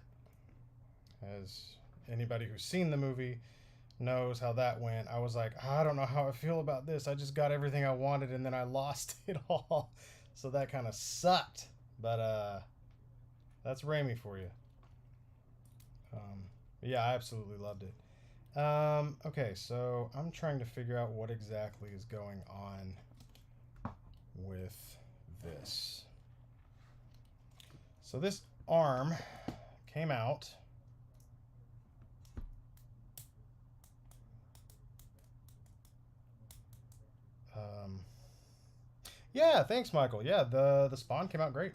as anybody who's seen the movie knows how that went, I was like, I don't know how I feel about this. I just got everything I wanted and then I lost it all. So that kind of sucked. But that's Raimi for you. Yeah, I absolutely loved it. Okay, so I'm trying to figure out what exactly is going on with this. So this arm came out. Yeah, thanks, Michael. Yeah, the Spawn came out great.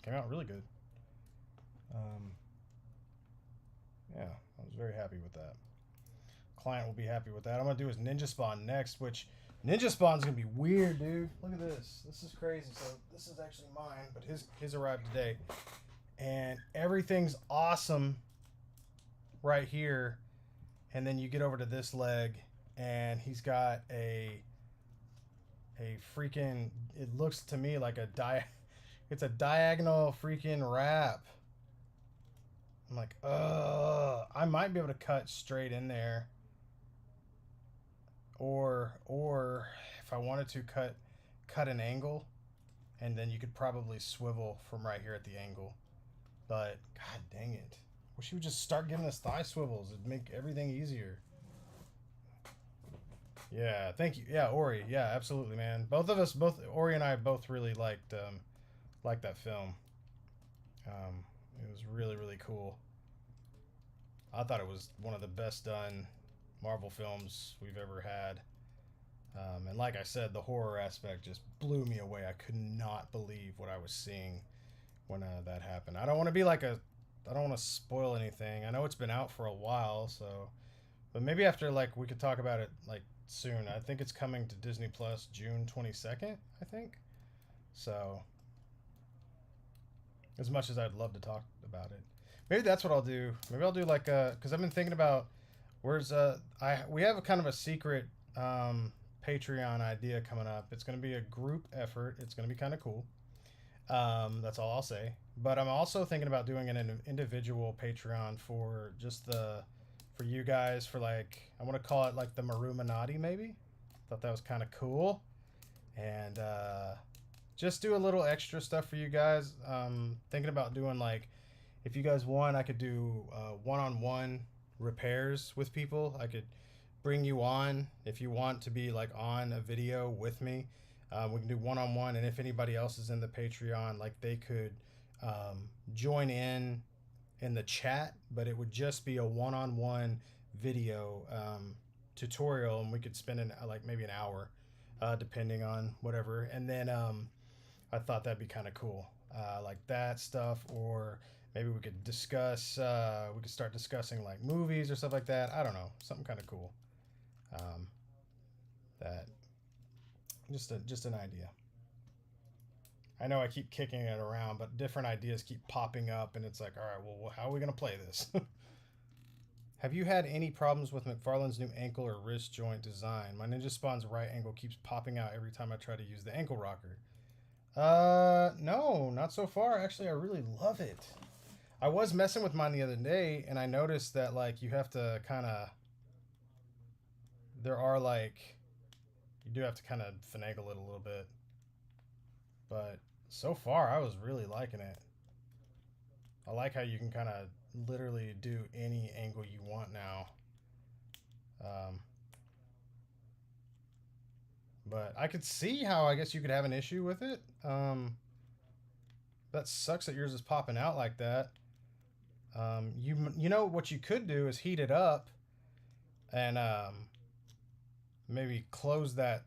Came out really good. Yeah, I was very happy with that. Client will be happy with that. I'm gonna do his Ninja Spawn next, which Ninja Spawn's gonna be weird, dude. Look at this. This is crazy. So this is actually mine, but his arrived today, and everything's awesome right here. And then you get over to this leg, and he's got a freaking, it looks to me like it's a diagonal freaking wrap. I'm like, I might be able to cut straight in there, or if I wanted to cut an angle, and then you could probably swivel from right here at the angle. But god dang it, wish you would just start giving us thigh swivels. It'd make everything easier. Yeah, thank you. Yeah, Ori. Yeah, absolutely, man. Both Ori and I both really liked that film. It was really, really cool. I thought it was one of the best done Marvel films we've ever had. And like I said, the horror aspect just blew me away. I could not believe what I was seeing when that happened. I don't want to spoil anything. I know it's been out for a while, so, but maybe after, like, we could talk about it like soon. I think it's coming to Disney Plus June 22nd, I think. So, as much as I'd love to talk about it. Maybe that's what I'll do. Maybe I'll do like because I've been thinking about we have a kind of a secret Patreon idea coming up. It's going to be a group effort. It's going to be kind of cool. That's all I'll say. But I'm also thinking about doing an individual Patreon for just for you guys for like I want to call it like the Maruminati maybe. Thought that was kind of cool, and just do a little extra stuff for you guys. Thinking about doing like if you guys want, I could do one-on-one repairs with people. I could bring you on if you want to be like on a video with me. We can do one-on-one, and if anybody else is in the Patreon, like they could join in the chat, but it would just be a one-on-one video tutorial, and we could spend like maybe an hour, depending on whatever. And then I thought that'd be kind of cool, like that stuff, or maybe we could discuss. We could start discussing like movies or stuff like that. I don't know, something kind of cool. That just an idea. I know I keep kicking it around, but different ideas keep popping up, and it's like, all right, well, how are we gonna play this? Have you had any problems with McFarlane's new ankle or wrist joint design? My Ninja Spawn's right ankle keeps popping out every time I try to use the ankle rocker. No, not so far. Actually, I really love it. I was messing with mine the other day, and I noticed that like you have to kind of there are like you do have to kind of finagle it a little bit. But so far, I was really liking it. I like how you can kind of literally do any angle you want now. But I could see how I guess you could have an issue with it. That sucks that yours is popping out like that. You know what you could do is heat it up and maybe close that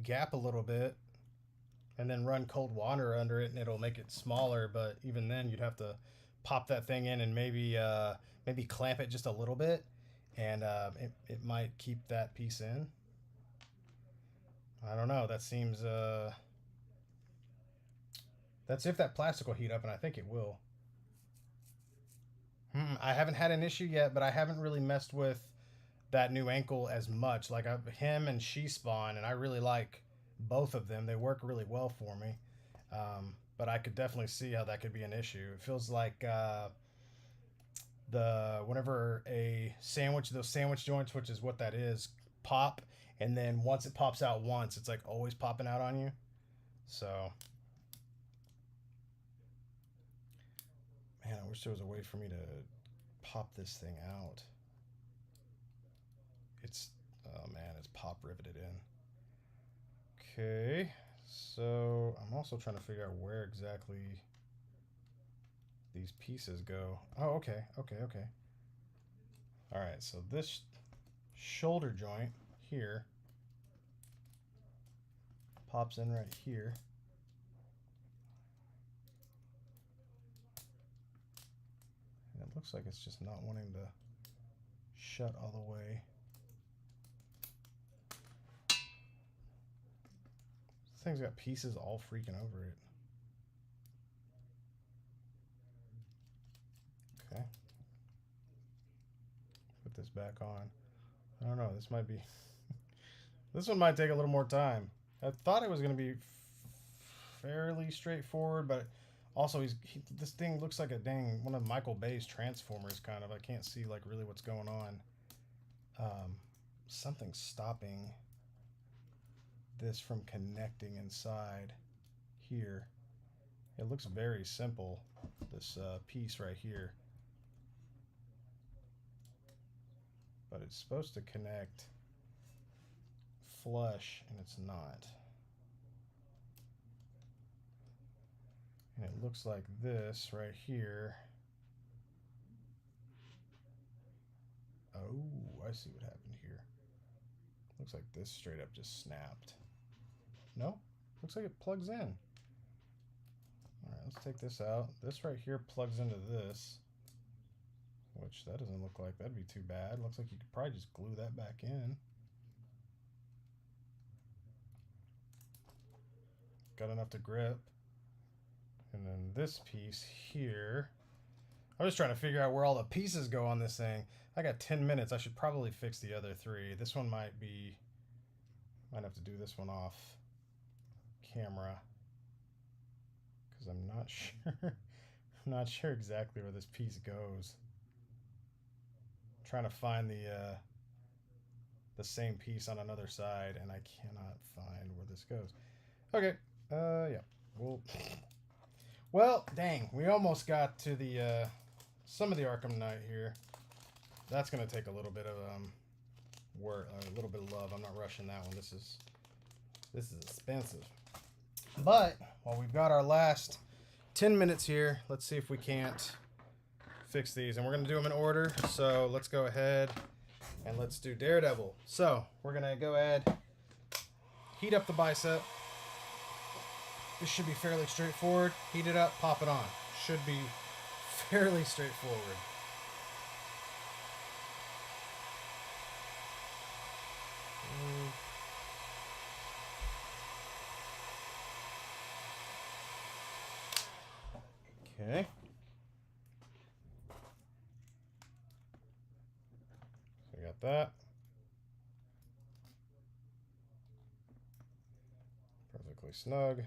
gap a little bit and then run cold water under it, and it'll make it smaller. But even then, you'd have to pop that thing in and maybe clamp it just a little bit, and it might keep that piece in. I don't know. That seems that's if that plastic will heat up, and I think it will. I haven't had an issue yet, but I haven't really messed with that new ankle as much. Like him and She Spawn, and I really like both of them. They work really well for me. But I could definitely see how that could be an issue. It feels like the whenever those sandwich joints, which is what that is, pop, and then once it pops out once, it's like always popping out on you. So, man, I wish there was a way for me to pop this thing out. It's oh man, it's pop riveted in. Okay, so I'm also trying to figure out where exactly these pieces go. Oh, okay. All right, so this shoulder joint here pops in right here. And it looks like it's just not wanting to shut all the way. This thing's got pieces all freaking over it. Okay. Put this back on. I don't know, this might be... this one might take a little more time. I thought it was going to be fairly straightforward, but also this thing looks like a dang one of Michael Bay's Transformers kind of. I can't see like really what's going on. Something's stopping this from connecting inside here. It looks very simple, this piece right here, but it's supposed to connect flush, and it's not. And it looks like this right here. Oh, I see what happened here. Looks like this straight up just snapped. No, looks like it plugs in. All right, let's take this out. This right here plugs into this, which that doesn't look like that'd be too bad. Looks like you could probably just glue that back in. Got enough to grip. And then this piece here, I'm just trying to figure out where all the pieces go on this thing. I got 10 minutes. I should probably fix the other 3. This one might have to do this one off camera because I'm not sure. I'm not sure exactly where this piece goes. I'm trying to find the same piece on another side, and I cannot find where this goes. Okay. Yeah. Well, dang. We almost got to the some of the Arkham Knight here. That's gonna take a little bit of work, a little bit of love. I'm not rushing that one. This is expensive. But while we've got our last 10 minutes here, let's see if we can't fix these, and we're gonna do them in order. So let's go ahead and let's do Daredevil. So we're gonna go ahead, heat up the bicep. This should be fairly straightforward. Heat it up, pop it on. Should be fairly straightforward. Okay. So we got that. Perfectly snug.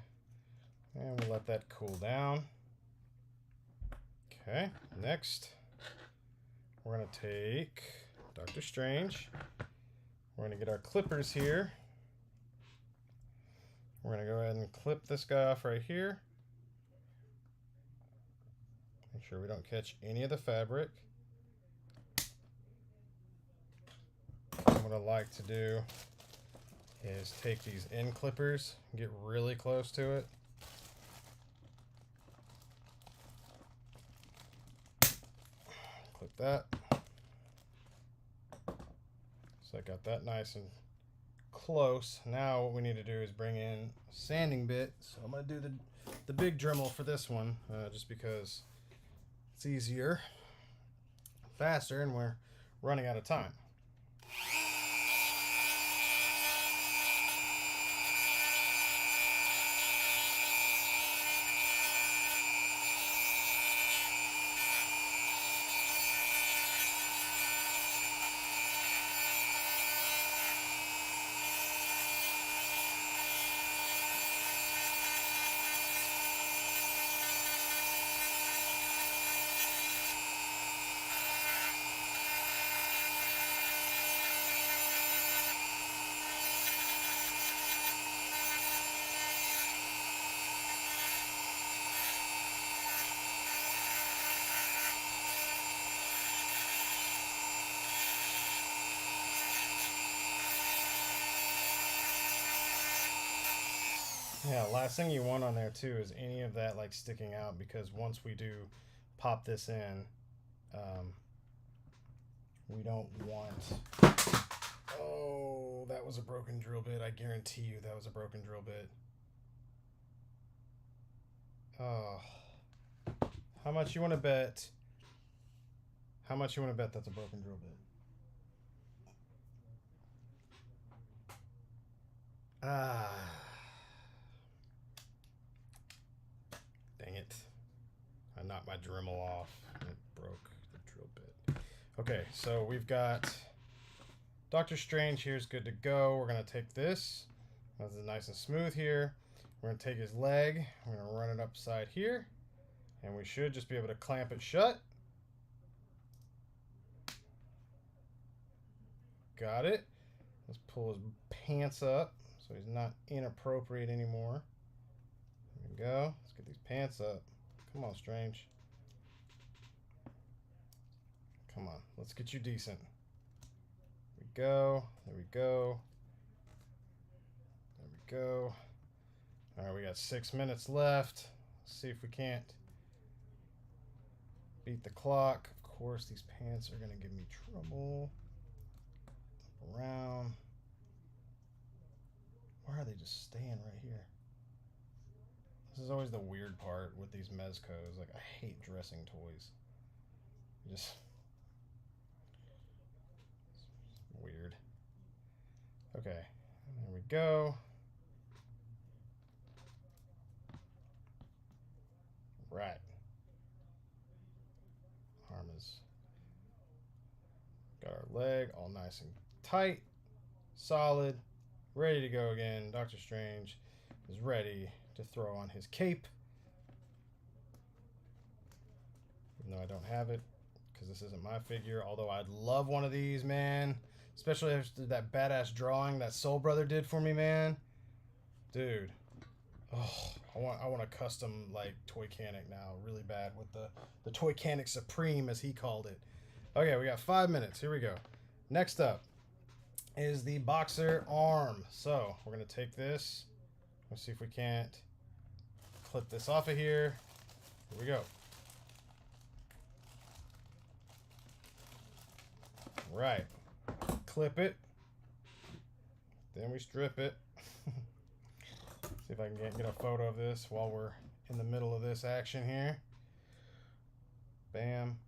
And we'll let that cool down. Okay, next we're going to take Dr. Strange. We're going to get our clippers here. We're going to go ahead and clip this guy off right here. Make sure we don't catch any of the fabric. And what I like to do is take these end clippers and get really close to it. Clip that. So I got that nice and close. Now what we need to do is bring in a sanding bit. So I'm going to do the big Dremel for this one, just because it's easier, faster, and we're running out of time. Yeah, last thing you want on there too is any of that like sticking out, because once we do pop this in, we don't want... Oh, that was a broken drill bit. I guarantee you that was a broken drill bit. Oh, how much you want to bet? How much you want to bet that's a broken drill bit? Ah. Dang it. I knocked my Dremel off and it broke the drill bit. Okay, so we've got Dr. Strange here's good to go. We're going to take this. This is nice and smooth here. We're going to take his leg. We're going to run it upside here. And we should just be able to clamp it shut. Got it. Let's pull his pants up so he's not inappropriate anymore. There we go. Let's get these pants up. Come on, Strange. Come on. Let's get you decent. There we go. There we go. There we go. All right, we got 6 minutes left. Let's see if we can't beat the clock. Of course, these pants are going to give me trouble. Up around. Why are they just staying right here? This is always the weird part with these Mezcos. Like, I hate dressing toys. Just weird. Okay, there we go. Right. leg, all nice and tight, solid, ready to go again. Doctor Strange is ready to throw on his cape. Even though I don't have it, because this isn't my figure. Although I'd love one of these, man. Especially after that badass drawing that Soul Brother did for me, man. Dude. Oh, I want a custom, like, Toycanic now. Really bad with the Toycanic Supreme, as he called it. Okay, we got 5 minutes. Here we go. Next up is the Boxer arm. So, we're going to take this. Let's see if we can't clip this off of here. Here we go. Right. Clip it. Then we strip it. See if I can get a photo of this while we're in the middle of this action here. Bam.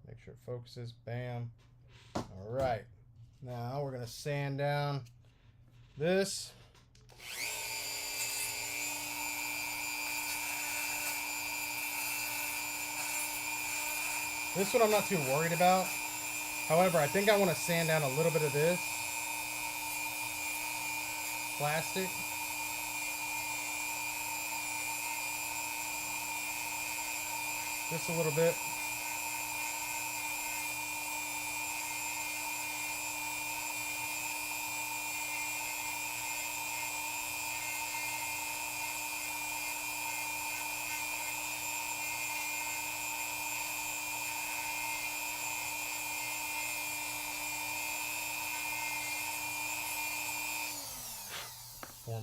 Make sure it focuses. Bam. All right. Now we're going to sand down this. This one I'm not too worried about. However, I think I want to sand down a little bit of this plastic. Just a little bit.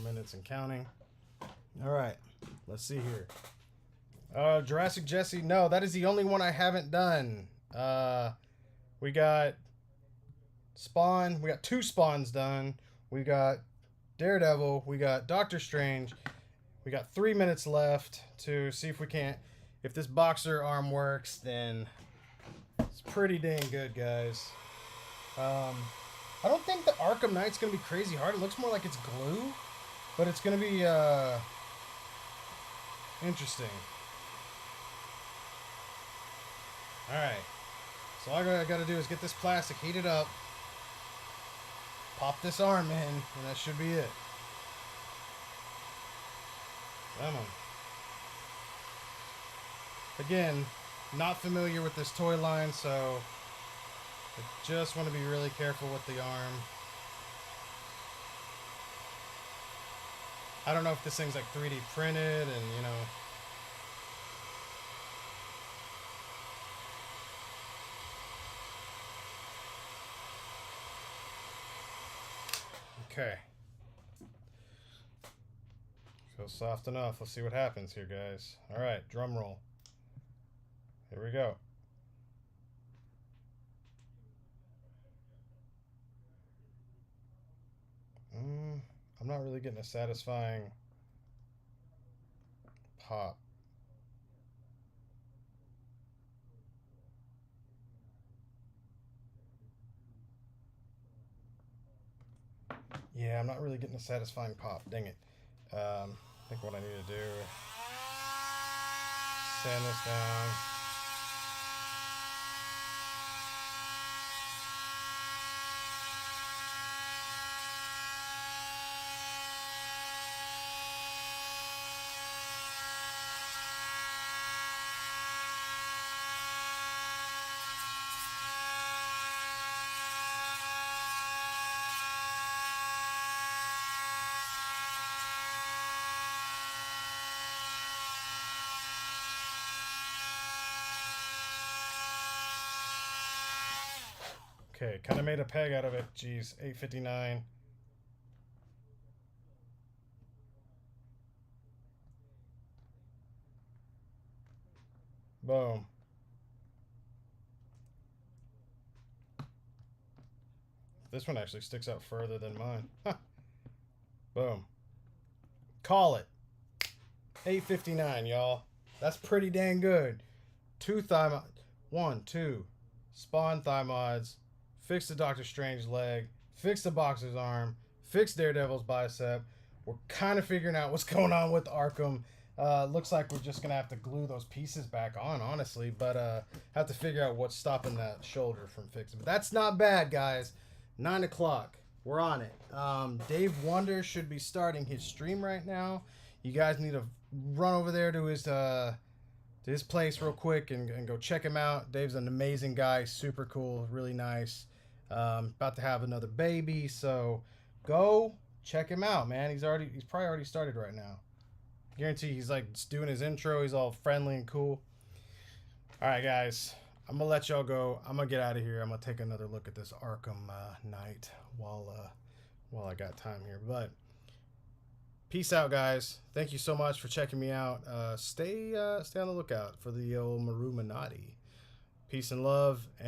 Minutes and counting. All right, let's see here. Jurassic Jesse. No, that is the only one I haven't done. We got Spawn. We got 2 Spawns done. We got Daredevil. We got Doctor Strange. We got 3 minutes left to see if we can't. If this Boxer arm works, then it's pretty dang good, guys. I don't think the Arkham Knight's gonna be crazy hard. It looks more like it's glue. But it's going to be interesting. Alright. So all I got to do is get this plastic heated up. Pop this arm in. And that should be it. Come on. Again, not familiar with this toy line, so I just want to be really careful with the arm. I don't know if this thing's like 3D printed and, you know. Okay. Feels soft enough. Let's see what happens here, guys. All right, drum roll. Here we go. I'm not really getting a satisfying pop. Yeah, I'm not really getting a satisfying pop. Dang it. I think what I need to do is sand this down. Okay, kind of made a peg out of it. Jeez, 859. Boom. This one actually sticks out further than mine. Huh. Boom. Call it. 859, y'all. That's pretty dang good. 2 thigh mods. 1, 2. Spawn thigh mods. Fix the Doctor Strange leg. Fix the Boxer's arm. Fix Daredevil's bicep. We're kind of figuring out what's going on with Arkham. Looks like we're just gonna have to glue those pieces back on, honestly. But have to figure out what's stopping that shoulder from fixing. But that's not bad, guys. 9 o'clock. We're on it. Dave Wonder should be starting his stream right now. You guys need to run over there to his place real quick and go check him out. Dave's an amazing guy, super cool, really nice. About to have another baby, so go check him out, man. He's probably already started right now. Guarantee he's like doing his intro. He's all friendly and cool. All right, guys. I'm gonna let y'all go. I'm gonna get out of here. I'm gonna take another look at this Arkham Knight while I got time here. But peace out, guys. Thank you so much for checking me out. Stay on the lookout for the old Maruminati. Peace and love. And